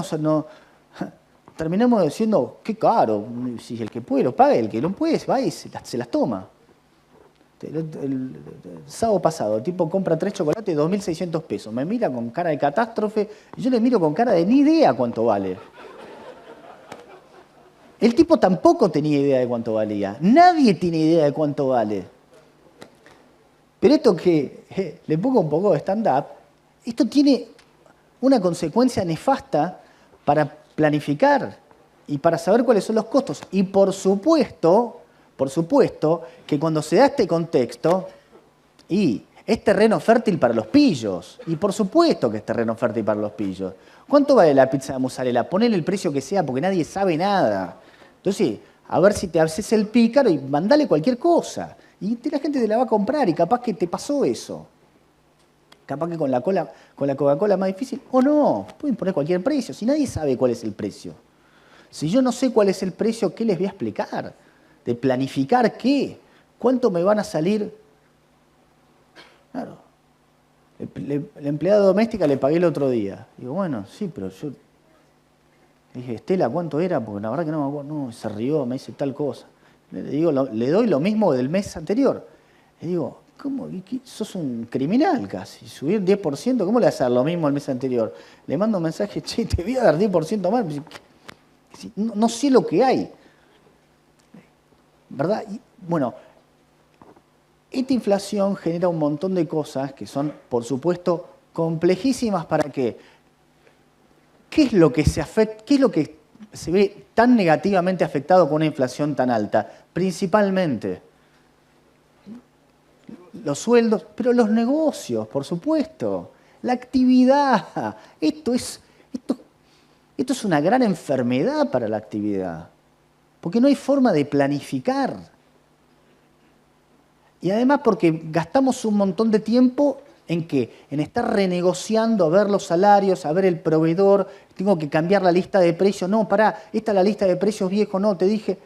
terminamos diciendo, qué caro. Si el que puede lo paga, el que no puede va y se las toma. El sábado pasado, el tipo compra 3 chocolates, 2.600 pesos. Me mira con cara de catástrofe y yo le miro con cara de ni idea cuánto vale. El tipo tampoco tenía idea de cuánto valía. Nadie tiene idea de cuánto vale. Pero esto que le pongo un poco de stand-up, esto tiene una consecuencia nefasta para planificar y para saber cuáles son los costos. Y por supuesto que cuando se da este contexto, y es terreno fértil para los pillos. Y por supuesto que es terreno fértil para los pillos. ¿Cuánto vale la pizza de mozzarella? Ponele el precio que sea porque nadie sabe nada. Entonces, a ver si te haces el pícaro y mandale cualquier cosa. Y la gente te la va a comprar y capaz que te pasó eso. Capaz que con la Coca-Cola más difícil. O no, pueden poner cualquier precio. Si nadie sabe cuál es el precio. Si yo no sé cuál es el precio, ¿qué les voy a explicar? De planificar qué. ¿Cuánto me van a salir Claro. La empleada doméstica le pagué el otro día. Digo, bueno, sí, pero yo... Dije, Estela, ¿cuánto era? Porque la verdad que no me acuerdo. No, se rió, me dice tal cosa. Le digo, le doy lo mismo del mes anterior. Le digo, ¿cómo? Sos un criminal casi. Subir 10%, ¿cómo le vas a dar lo mismo al mes anterior? Le mando un mensaje, che, te voy a dar 10% más. No, no sé lo que hay. ¿Verdad? Y, bueno, esta inflación genera un montón de cosas que son, por supuesto, complejísimas. ¿Para qué? ¿Qué es lo que qué es lo que se ve tan negativamente afectado con una inflación tan alta? Principalmente los sueldos, pero los negocios, por supuesto, la actividad. Esto es una gran enfermedad para la actividad, porque no hay forma de planificar. Y además porque gastamos un montón de tiempo ¿en qué? En estar renegociando, a ver los salarios, a ver el proveedor, tengo que cambiar la lista de precios. No, pará, esta es la lista de precios viejo, no, te dije.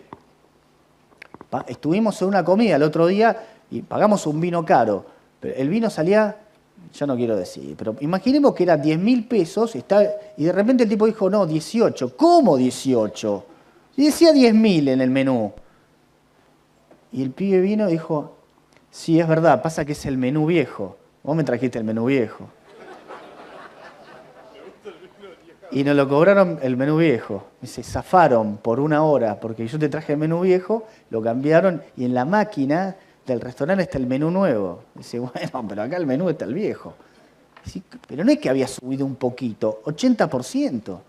Estuvimos en una comida el otro día y pagamos un vino caro. Pero el vino salía, yo no quiero decir, pero imaginemos que era 10.000 pesos y de repente el tipo dijo, no, 18. ¿Cómo 18? Y decía 10.000 en el menú. Y el pibe vino y dijo, sí, es verdad, pasa que es el menú viejo. Vos me trajiste el menú viejo. Y nos lo cobraron el menú viejo. Me dice, zafaron por 1 hora, porque yo te traje el menú viejo, lo cambiaron y en la máquina del restaurante está el menú nuevo. Dice, bueno, pero acá el menú está el viejo. Dice, pero no es que había subido un poquito, 80%.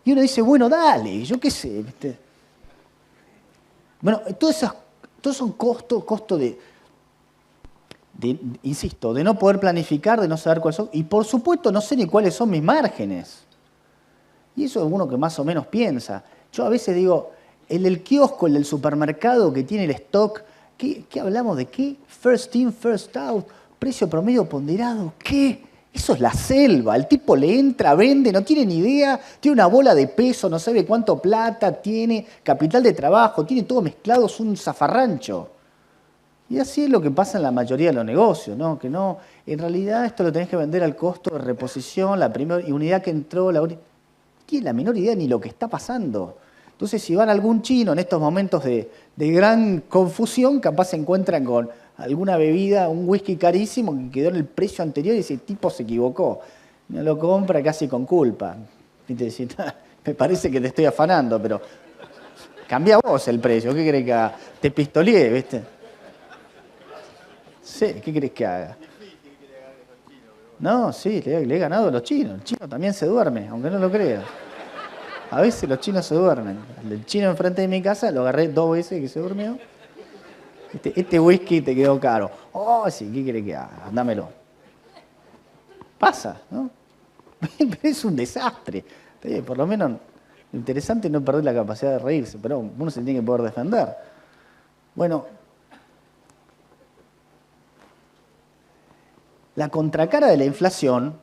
Y uno dice, bueno, dale, yo qué sé. ¿Viste? Bueno, todos son costos insisto, de no poder planificar, de no saber cuáles son, y por supuesto no sé ni cuáles son mis márgenes. Y eso es uno que más o menos piensa. Yo a veces digo, el del kiosco, el del supermercado que tiene el stock, ¿qué hablamos de qué? First in, first out, precio promedio ponderado, ¿qué? Eso es la selva, el tipo le entra, vende, no tiene ni idea, tiene una bola de peso, no sabe cuánto plata tiene, capital de trabajo, tiene todo mezclado, es un zafarrancho. Y así es lo que pasa en la mayoría de los negocios, ¿no? Que no, en realidad esto lo tenés que vender al costo de reposición, la primera unidad que entró, no tiene la menor idea ni lo que está pasando. Entonces, si van a algún chino en estos momentos de gran confusión, capaz se encuentran con alguna bebida, un whisky carísimo que quedó en el precio anterior y ese tipo se equivocó. No lo compra casi con culpa. Y te decís, me parece que te estoy afanando, pero cambia vos el precio. ¿Qué querés que haga? Te pistoleé, ¿viste? Sí, ¿qué querés que haga? No, sí, le he ganado a los chinos. El chino también se duerme, aunque no lo creas. A veces los chinos se duermen. El chino enfrente de mi casa lo agarré 2 veces que se durmió. Este whisky te quedó caro. Oh, sí, ¿qué querés que haga? Dámelo. Pasa, ¿no? Pero es un desastre. Por lo menos, lo interesante es no perder la capacidad de reírse, pero uno se tiene que poder defender. Bueno, la contracara de la inflación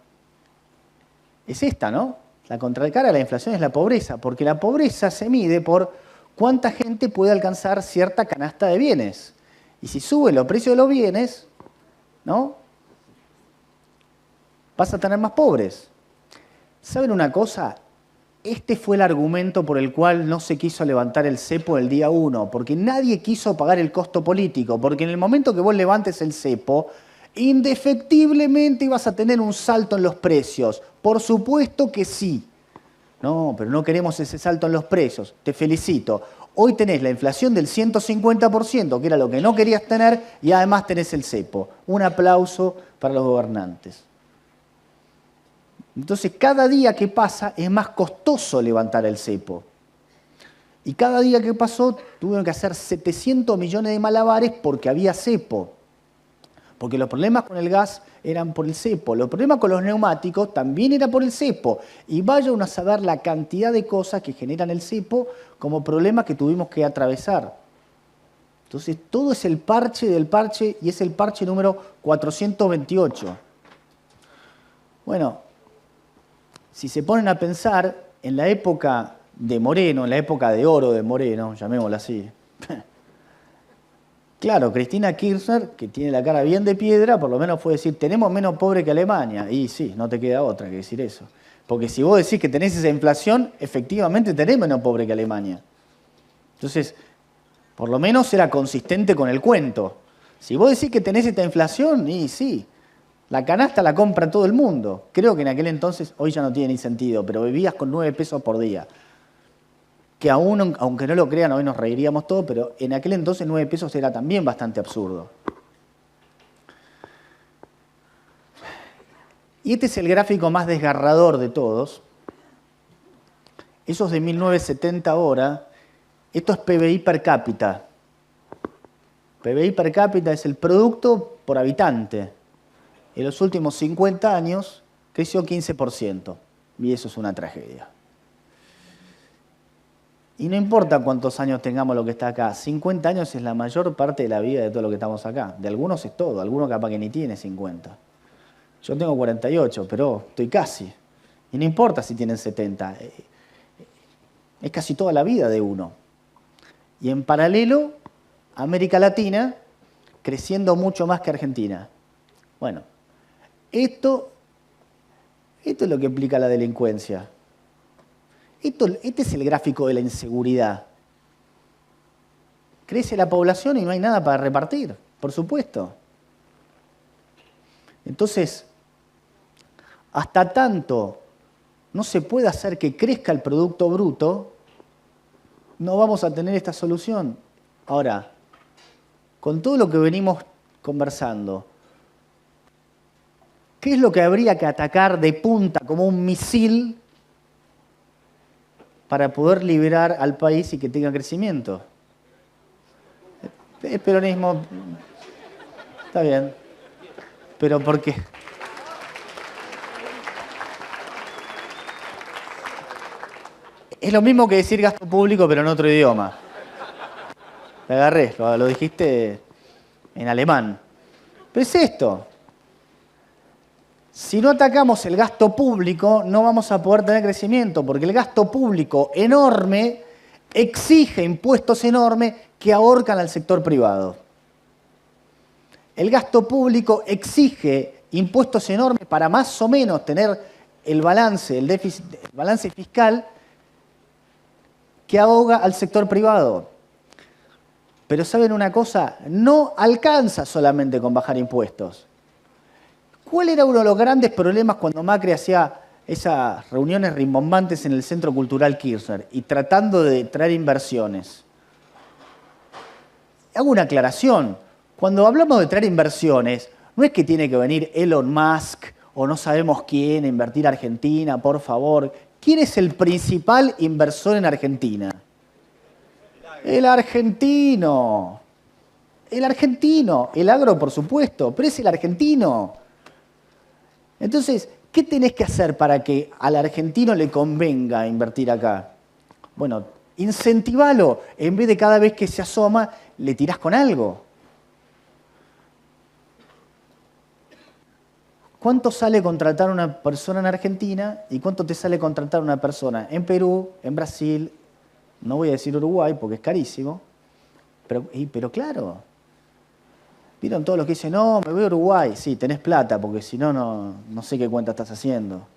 es esta, ¿no? La contracara de la inflación es la pobreza, porque la pobreza se mide por cuánta gente puede alcanzar cierta canasta de bienes. Y si suben los precios de los bienes, ¿no? Vas a tener más pobres. ¿Saben una cosa? Este fue el argumento por el cual no se quiso levantar el cepo el día 1, porque nadie quiso pagar el costo político, porque en el momento que vos levantes el cepo, indefectiblemente ibas a tener un salto en los precios. Por supuesto que sí. No, pero no queremos ese salto en los precios. Te felicito. Hoy tenés la inflación del 150%, que era lo que no querías tener, y además tenés el cepo. Un aplauso para los gobernantes. Entonces, cada día que pasa es más costoso levantar el cepo. Y cada día que pasó tuvieron que hacer 700 millones de malabares porque había cepo. Porque los problemas con el gas eran por el cepo, los problemas con los neumáticos también era por el cepo. Y vaya uno a saber la cantidad de cosas que generan el cepo como problemas que tuvimos que atravesar. Entonces, todo es el parche del parche y es el parche número 428. Bueno, si se ponen a pensar, en la época de Moreno, en la época de oro de Moreno, llamémosla así, Claro, Cristina Kirchner, que tiene la cara bien de piedra, por lo menos fue decir, tenemos menos pobre que Alemania. Y sí, no te queda otra que decir eso. Porque si vos decís que tenés esa inflación, efectivamente tenés menos pobre que Alemania. Entonces, por lo menos era consistente con el cuento. Si vos decís que tenés esta inflación, y sí, la canasta la compra todo el mundo. Creo que en aquel entonces, hoy ya no tiene ni sentido, pero vivías con 9 pesos por día. Que aún, aunque no lo crean, hoy nos reiríamos todos, pero en aquel entonces 9 pesos era también bastante absurdo. Y este es el gráfico más desgarrador de todos. Esos de 1970 ahora, esto es PBI per cápita. PBI per cápita es el producto por habitante. En los últimos 50 años creció 15%. Y eso es una tragedia. Y no importa cuántos años tengamos lo que está acá, 50 años es la mayor parte de la vida de todo lo que estamos acá. De algunos es todo, algunos capaz que ni tiene 50. Yo tengo 48, pero estoy casi. Y no importa si tienen 70. Es casi toda la vida de uno. Y en paralelo, América Latina creciendo mucho más que Argentina. Bueno, esto es lo que explica la delincuencia. Este es el gráfico de la inseguridad. Crece la población y no hay nada para repartir, por supuesto. Entonces, hasta tanto no se puede hacer que crezca el Producto Bruto, no vamos a tener esta solución. Ahora, con todo lo que venimos conversando, ¿qué es lo que habría que atacar de punta como un misil para poder liberar al país y que tenga crecimiento? El peronismo, está bien, pero ¿por qué? Es lo mismo que decir gasto público, pero en otro idioma. Te agarré, lo dijiste en alemán. Pero es esto. Si no atacamos el gasto público, no vamos a poder tener crecimiento, porque el gasto público enorme exige impuestos enormes que ahorcan al sector privado. El gasto público exige impuestos enormes para más o menos tener el balance, el déficit, el balance fiscal que ahoga al sector privado. Pero ¿saben una cosa? No alcanza solamente con bajar impuestos. ¿Cuál era uno de los grandes problemas cuando Macri hacía esas reuniones rimbombantes en el Centro Cultural Kirchner y tratando de traer inversiones? Hago una aclaración. Cuando hablamos de traer inversiones, no es que tiene que venir Elon Musk o no sabemos quién a invertir a Argentina, por favor. ¿Quién es el principal inversor en Argentina? El argentino. El argentino. El agro, por supuesto, pero es el argentino. Entonces, ¿qué tenés que hacer para que al argentino le convenga invertir acá? Bueno, incentivalo. En vez de cada vez que se asoma, le tirás con algo. ¿Cuánto sale contratar a una persona en Argentina y cuánto te sale contratar a una persona en Perú, en Brasil? No voy a decir Uruguay porque es carísimo. Pero claro, ¿vieron todos los que dicen, no, me voy a Uruguay? Sí, tenés plata, porque si no, no sé qué cuenta estás haciendo.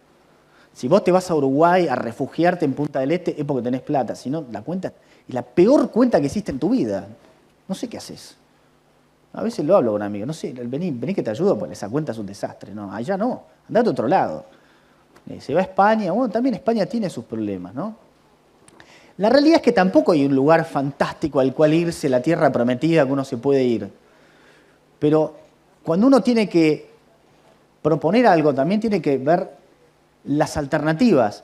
Si vos te vas a Uruguay a refugiarte en Punta del Este es porque tenés plata. Si no, la cuenta es la peor cuenta que existe en tu vida. No sé qué haces. A veces lo hablo con amigos. No sé, vení que te ayudo, porque esa cuenta es un desastre. No, allá no. Andate a otro lado. Se va a España. Bueno, también España tiene sus problemas, ¿no? La realidad es que tampoco hay un lugar fantástico al cual irse, la tierra prometida, que uno se puede ir. Pero cuando uno tiene que proponer algo, también tiene que ver las alternativas.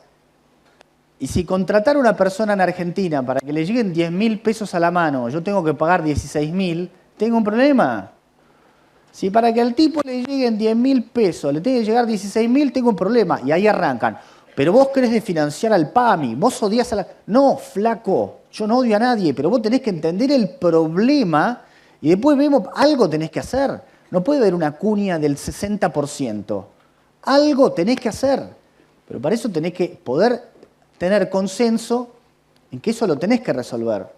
Y si contratar a una persona en Argentina para que le lleguen 10.000 pesos a la mano, yo tengo que pagar 16.000, tengo un problema. Si para que al tipo le lleguen 10.000 pesos le tiene que llegar 16.000, tengo un problema. Y ahí arrancan. Pero vos querés desfinanciar al PAMI, vos odias a la... No, flaco, yo no odio a nadie, pero vos tenés que entender el problema y después vemos, algo tenés que hacer. No puede haber una cuña del 60%. Algo tenés que hacer. Pero para eso tenés que poder tener consenso en que eso lo tenés que resolver.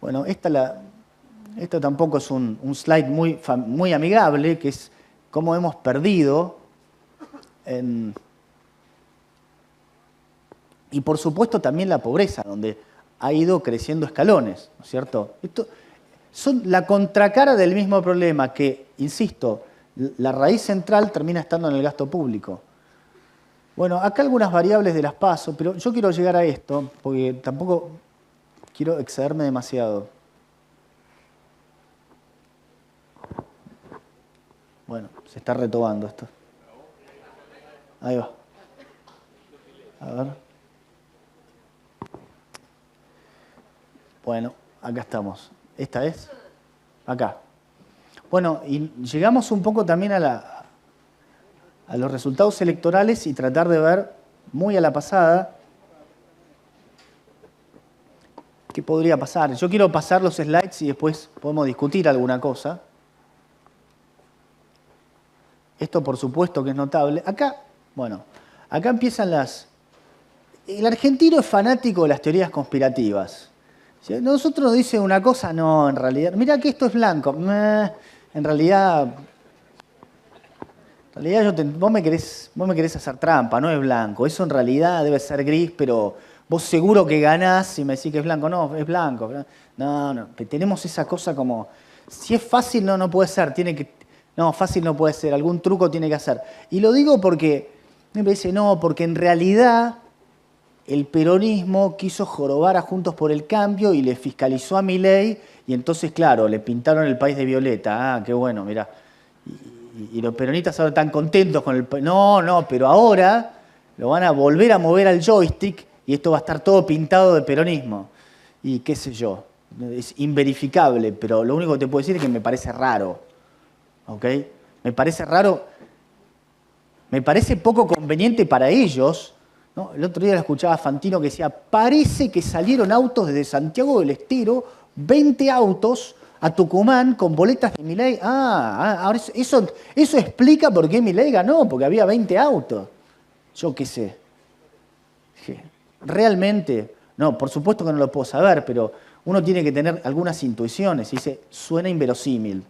Bueno, esta tampoco es un slide muy amigable, que es cómo hemos perdido y por supuesto también la pobreza, donde ha ido creciendo escalones, ¿no es cierto? Esto son la contracara del mismo problema que, insisto, la raíz central termina estando en el gasto público. Bueno, acá algunas variables de las paso, pero yo quiero llegar a esto, porque tampoco quiero excederme demasiado. Bueno, se está retomando esto. Ahí va. A ver. Bueno, acá estamos. ¿Esta es? Acá. Bueno, y llegamos un poco también a los resultados electorales y tratar de ver, muy a la pasada, qué podría pasar. Yo quiero pasar los slides y después podemos discutir alguna cosa. Esto, por supuesto, que es notable. Acá, bueno, acá empiezan las... El argentino es fanático de las teorías conspirativas. Si nosotros nos dice una cosa, no, en realidad... Mirá que esto es blanco. En realidad vos me querés hacer trampa, no es blanco. Eso en realidad debe ser gris, pero vos seguro que ganás si me decís que es blanco. No, es blanco. No, tenemos esa cosa como... Si es fácil, no puede ser. No, fácil no puede ser. Algún truco tiene que hacer. Y lo digo porque... Me dice, no, porque en realidad el peronismo quiso jorobar a Juntos por el Cambio y le fiscalizó a Milei y entonces, claro, le pintaron el país de violeta. Ah, qué bueno, mirá. Y los peronistas ahora están contentos con el país. No, pero ahora lo van a volver a mover al joystick y esto va a estar todo pintado de peronismo. Y qué sé yo, es inverificable, pero lo único que te puedo decir es que me parece raro. ¿Ok? Me parece raro, me parece poco conveniente para ellos. ¿No? El otro día lo escuchaba a Fantino que decía, parece que salieron autos desde Santiago del Estero, 20 autos a Tucumán con boletas de Milei. Ahora eso explica por qué Milei ganó, porque había 20 autos. Yo qué sé. Realmente, no, por supuesto que no lo puedo saber, pero uno tiene que tener algunas intuiciones. Y dice, suena inverosímil.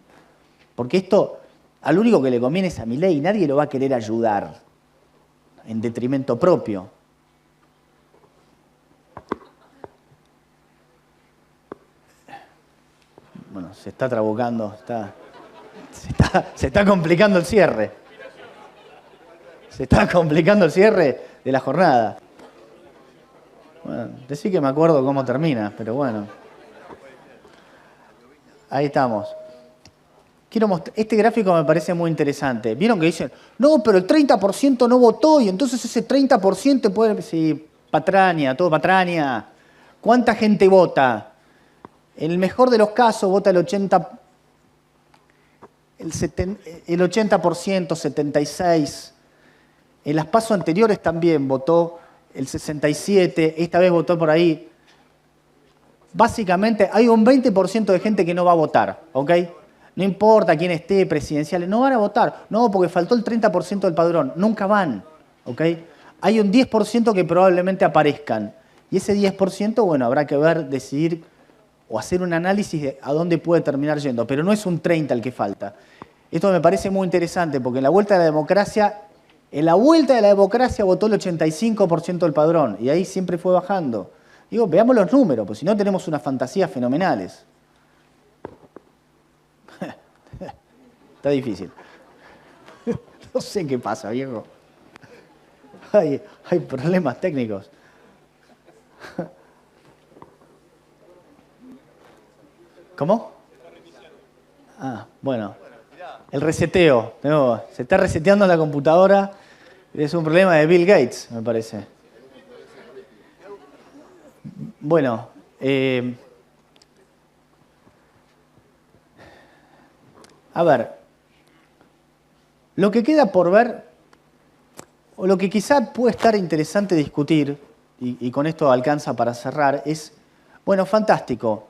Porque esto, al único que le conviene es a Milei y nadie lo va a querer ayudar en detrimento propio. Bueno, se está trabucando, se está complicando el cierre. Se está complicando el cierre de la jornada. Bueno, decí que me acuerdo cómo termina, pero bueno. Ahí estamos. Quiero mostrar, este gráfico me parece muy interesante. ¿Vieron que dicen, no, pero el 30% no votó y entonces ese 30% puede... Sí, patraña, todo patraña. ¿Cuánta gente vota? En el mejor de los casos vota el 80%, 76%. En las PASO anteriores también votó el 67%, esta vez votó por ahí. Básicamente hay un 20% de gente que no va a votar, ¿ok? No importa quién esté, presidenciales, no van a votar. No, porque faltó el 30% del padrón. Nunca van, ¿ok? Hay un 10% que probablemente aparezcan. Y ese 10%, bueno, habrá que ver, decidir o hacer un análisis de a dónde puede terminar yendo. Pero no es un 30 el que falta. Esto me parece muy interesante porque en la vuelta de la democracia votó el 85% del padrón. Y ahí siempre fue bajando. Digo, veamos los números, pues si no tenemos unas fantasías fenomenales. Está difícil. No sé qué pasa, viejo. Hay problemas técnicos. ¿Cómo? Bueno. El reseteo. No, se está reseteando la computadora. Es un problema de Bill Gates, me parece. Bueno. A ver. Lo que queda por ver, o lo que quizá puede estar interesante discutir, y con esto alcanza para cerrar, es, bueno, fantástico.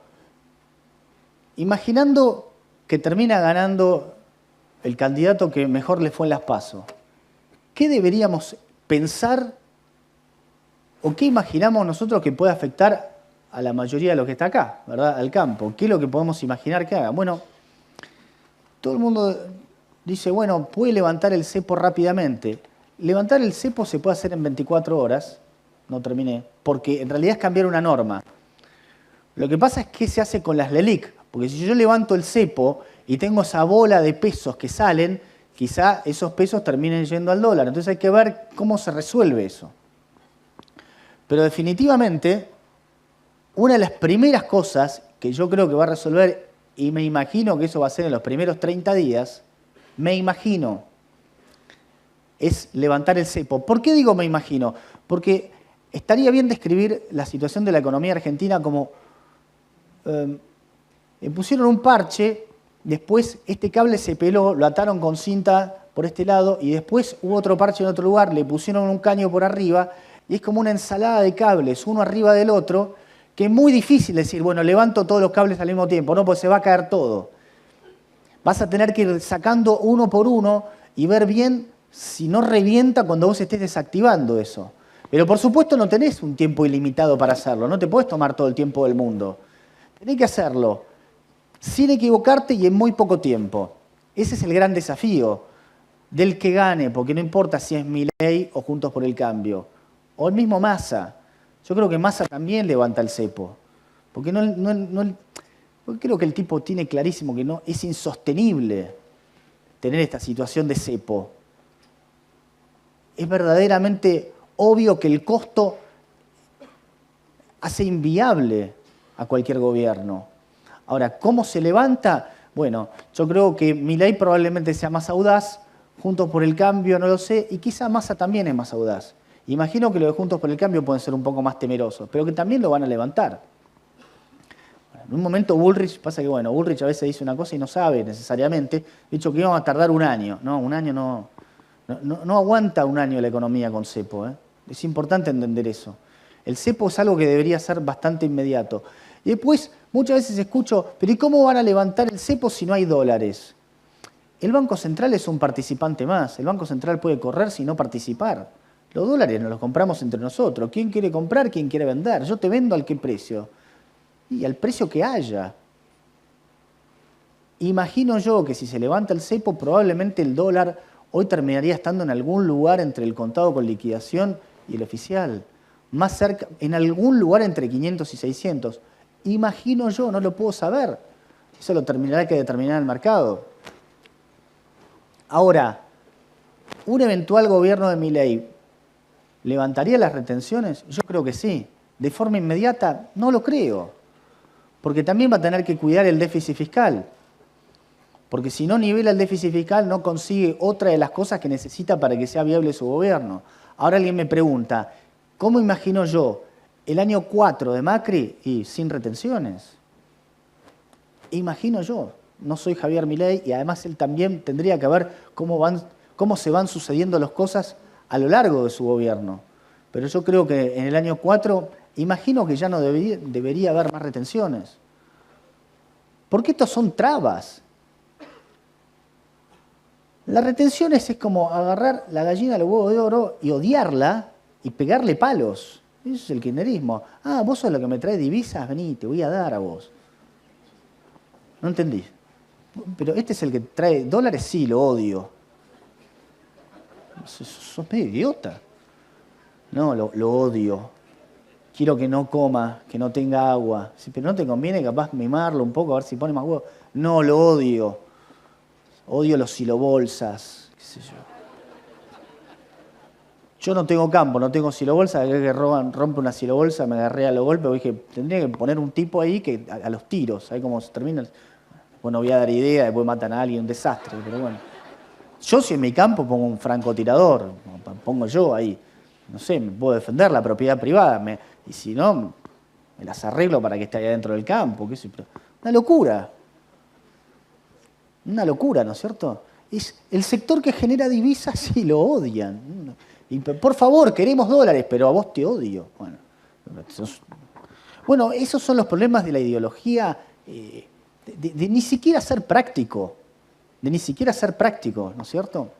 Imaginando que termina ganando el candidato que mejor le fue en las PASO, ¿qué deberíamos pensar o qué imaginamos nosotros que puede afectar a la mayoría de los que está acá, ¿verdad? Al campo. ¿Qué es lo que podemos imaginar que haga? Bueno, todo el mundo dice, bueno, puede levantar el cepo rápidamente. Levantar el cepo se puede hacer en 24 horas, no terminé, porque en realidad es cambiar una norma. Lo que pasa es que se hace con las LELIC, porque si yo levanto el cepo y tengo esa bola de pesos que salen, quizá esos pesos terminen yendo al dólar. Entonces hay que ver cómo se resuelve eso. Pero definitivamente, una de las primeras cosas que yo creo que va a resolver, y me imagino que eso va a ser en los primeros 30 días, me imagino, es levantar el cepo. ¿Por qué digo me imagino? Porque estaría bien describir la situación de la economía argentina como pusieron un parche, después este cable se peló, lo ataron con cinta por este lado y después hubo otro parche en otro lugar, le pusieron un caño por arriba y es como una ensalada de cables, uno arriba del otro, que es muy difícil decir, bueno, levanto todos los cables al mismo tiempo, no, pues se va a caer todo. Vas a tener que ir sacando uno por uno y ver bien si no revienta cuando vos estés desactivando eso. Pero por supuesto no tenés un tiempo ilimitado para hacerlo, no te podés tomar todo el tiempo del mundo. Tenés que hacerlo sin equivocarte y en muy poco tiempo. Ese es el gran desafío del que gane, porque no importa si es Milei o Juntos por el Cambio, o el mismo Massa. Yo creo que Massa también levanta el cepo, porque porque creo que el tipo tiene clarísimo que no es insostenible tener esta situación de cepo. Es verdaderamente obvio que el costo hace inviable a cualquier gobierno. Ahora, ¿cómo se levanta? Bueno, yo creo que Milei probablemente sea más audaz, Juntos por el Cambio no lo sé, y quizá Massa también es más audaz. Imagino que los de Juntos por el Cambio pueden ser un poco más temerosos, pero que también lo van a levantar. En un momento Bullrich, pasa que bueno, Bullrich a veces dice una cosa y no sabe necesariamente, dicho que íbamos a tardar un año. No, un año no aguanta un año la economía con cepo. Es importante entender eso. El cepo es algo que debería ser bastante inmediato. Y después, muchas veces escucho, pero ¿y cómo van a levantar el cepo si no hay dólares? El Banco Central es un participante más. El Banco Central puede correr sin no participar. Los dólares nos los compramos entre nosotros. ¿Quién quiere comprar? ¿Quién quiere vender? Yo te vendo al qué precio. Y al precio que haya. Imagino yo que si se levanta el cepo, probablemente el dólar hoy terminaría estando en algún lugar entre el contado con liquidación y el oficial. Más cerca, en algún lugar entre 500 y 600. Imagino yo, no lo puedo saber. Eso lo tendrá que determinar el mercado. Ahora, ¿un eventual gobierno de Milei levantaría las retenciones? Yo creo que sí. De forma inmediata, no lo creo. Porque también va a tener que cuidar el déficit fiscal. Porque si no nivela el déficit fiscal, no consigue otra de las cosas que necesita para que sea viable su gobierno. Ahora alguien me pregunta, ¿cómo imagino yo el año 4 de Macri y sin retenciones? Imagino yo. No soy Javier Milei y además él también tendría que ver cómo se van sucediendo las cosas a lo largo de su gobierno. Pero yo creo que en el año 4, imagino que ya no debería haber más retenciones. Porque estos son trabas. Las retenciones es como agarrar la gallina del huevo de oro y odiarla y pegarle palos. Eso es el kirchnerismo. Ah, vos sos lo que me trae divisas, vení, te voy a dar a vos. No entendí. Pero este es el que trae dólares, sí, lo odio. Sos medio idiota. No, lo odio. Quiero que no coma, que no tenga agua. Sí, pero no te conviene capaz mimarlo un poco, a ver si pone más huevo. No, lo odio. Odio los silobolsas, qué sé yo. Yo no tengo campo, no tengo silobolsa, que rompe una silobolsa, me agarré a los golpes, dije, tendría que poner un tipo ahí que a los tiros, ¿sabes cómo se termina? Bueno, voy a dar idea, después matan a alguien, un desastre, pero bueno. Yo si en mi campo pongo un francotirador, pongo yo ahí, no sé, me puedo defender la propiedad privada, y si no, me las arreglo para que esté ahí adentro del campo, qué sé yo. Una locura. Una locura, ¿no es cierto? Es el sector que genera divisas y lo odian. Y, por favor, queremos dólares, pero a vos te odio. Bueno, esos son los problemas de la ideología, de ni siquiera ser práctico. De ni siquiera ser práctico, ¿no es cierto?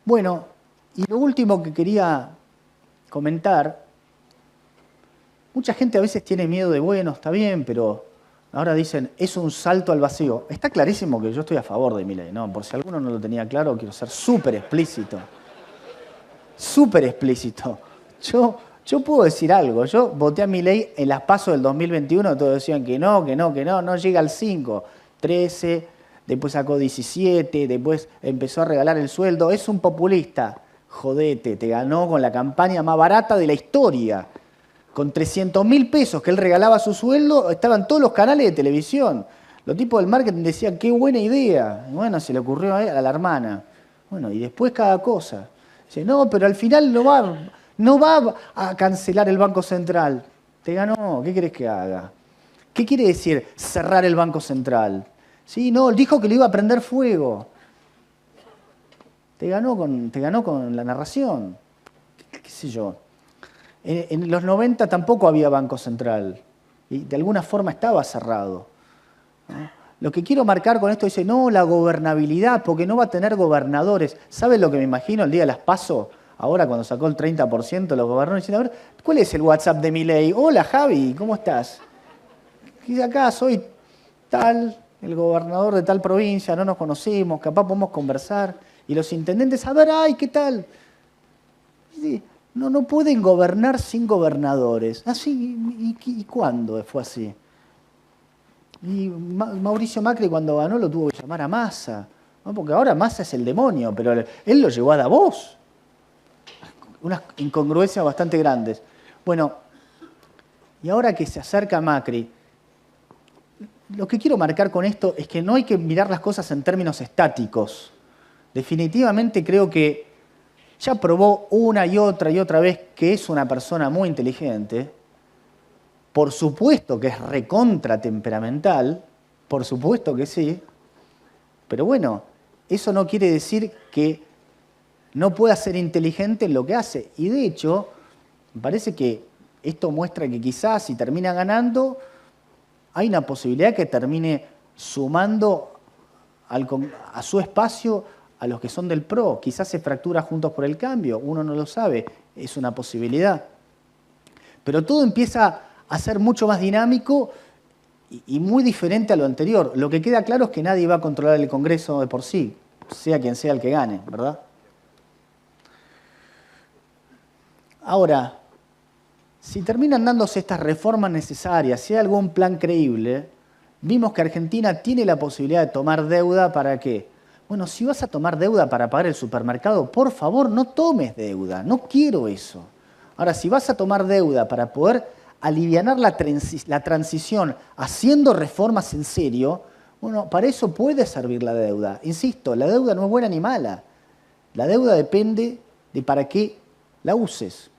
Bueno, Y lo último que quería comentar, mucha gente a veces tiene miedo de, bueno, está bien, pero ahora dicen, es un salto al vacío. Está clarísimo que yo estoy a favor de Milei, ¿no? Por si alguno no lo tenía claro, quiero ser súper explícito. Súper explícito. Yo puedo decir algo. Yo voté a Milei en las PASO del 2021, todos decían que no, no llega al 5, 13, después sacó 17, después empezó a regalar el sueldo. Es un populista. Jodete, te ganó con la campaña más barata de la historia. Con 300.000 pesos que él regalaba su sueldo, estaban todos los canales de televisión. Los tipos del marketing decían, qué buena idea. Y bueno, se le ocurrió a la hermana. Bueno, y después cada cosa. Dice, no, pero al final no va a cancelar el Banco Central. Te ganó, ¿qué querés que haga? ¿Qué quiere decir cerrar el Banco Central? Sí, no, dijo que le iba a prender fuego. Te ganó con la narración. ¿Qué sé yo? En los 90 tampoco había Banco Central. Y de alguna forma estaba cerrado, ¿no? Lo que quiero marcar con esto dice, no, la gobernabilidad, porque no va a tener gobernadores. ¿Saben lo que me imagino el día de las PASO? Ahora cuando sacó el 30% los gobernadores dicen, a ver, ¿cuál es el WhatsApp de Milei? Hola Javi, ¿cómo estás? Dice, acá soy tal, el gobernador de tal provincia, no nos conocimos, capaz podemos conversar. Y los intendentes, a ver, ay, ¿qué tal? Dice, no pueden gobernar sin gobernadores. ¿Así? ¿Y cuándo fue así? Y Mauricio Macri cuando ganó lo tuvo que llamar a Massa, ¿no? Porque ahora Massa es el demonio, pero él lo llevó a Davos. Unas incongruencias bastante grandes. Bueno, y ahora que se acerca Macri, lo que quiero marcar con esto es que no hay que mirar las cosas en términos estáticos. Definitivamente creo que ya probó una y otra vez que es una persona muy inteligente. Por supuesto que es recontra temperamental, por supuesto que sí. Pero bueno, eso no quiere decir que no pueda ser inteligente en lo que hace. Y de hecho, me parece que esto muestra que quizás si termina ganando, hay una posibilidad que termine sumando a su espacio a los que son del PRO. Quizás se fractura Juntos por el Cambio, uno no lo sabe, es una posibilidad. Pero todo empieza a ser mucho más dinámico y muy diferente a lo anterior. Lo que queda claro es que nadie va a controlar el Congreso de por sí, sea quien sea el que gane, ¿verdad? Ahora, si terminan dándose estas reformas necesarias, si hay algún plan creíble, vimos que Argentina tiene la posibilidad de tomar deuda ¿para qué? Bueno, si vas a tomar deuda para pagar el supermercado, por favor, no tomes deuda, no quiero eso. Ahora, si vas a tomar deuda para poder alivianar la transición haciendo reformas en serio, bueno, para eso puede servir la deuda. Insisto, la deuda no es buena ni mala. La deuda depende de para qué la uses.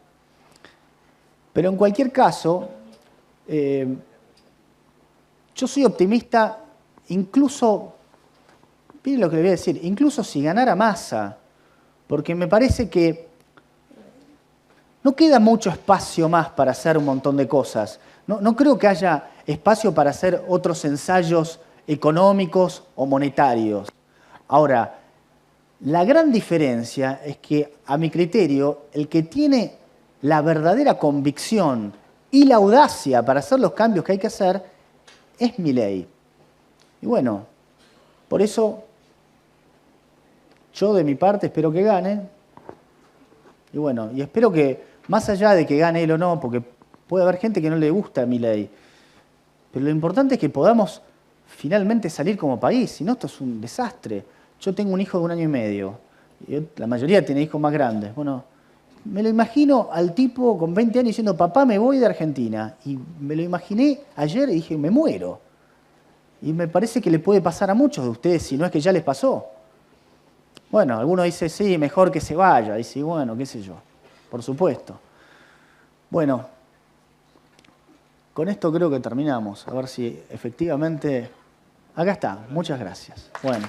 Pero en cualquier caso, yo soy optimista, incluso, miren lo que le voy a decir, incluso si ganara Massa, porque me parece que no queda mucho espacio más para hacer un montón de cosas. No creo que haya espacio para hacer otros ensayos económicos o monetarios. Ahora, la gran diferencia es que, a mi criterio, el que tiene la verdadera convicción y la audacia para hacer los cambios que hay que hacer es Milei. Y bueno, por eso yo de mi parte espero que gane. Y bueno, y espero que, más allá de que gane él o no, porque puede haber gente que no le gusta a Milei, pero lo importante es que podamos finalmente salir como país, si no esto es un desastre. Yo tengo un hijo de 1 año y medio, y la mayoría tiene hijos más grandes. Bueno, me lo imagino al tipo con 20 años diciendo, papá, me voy de Argentina. Y me lo imaginé ayer y dije, me muero. Y me parece que le puede pasar a muchos de ustedes, si no es que ya les pasó. Bueno, algunos dicen, sí, mejor que se vaya. Y sí, bueno, qué sé yo, por supuesto. Bueno, con esto creo que terminamos. A ver si efectivamente... Acá está, muchas gracias. Bueno.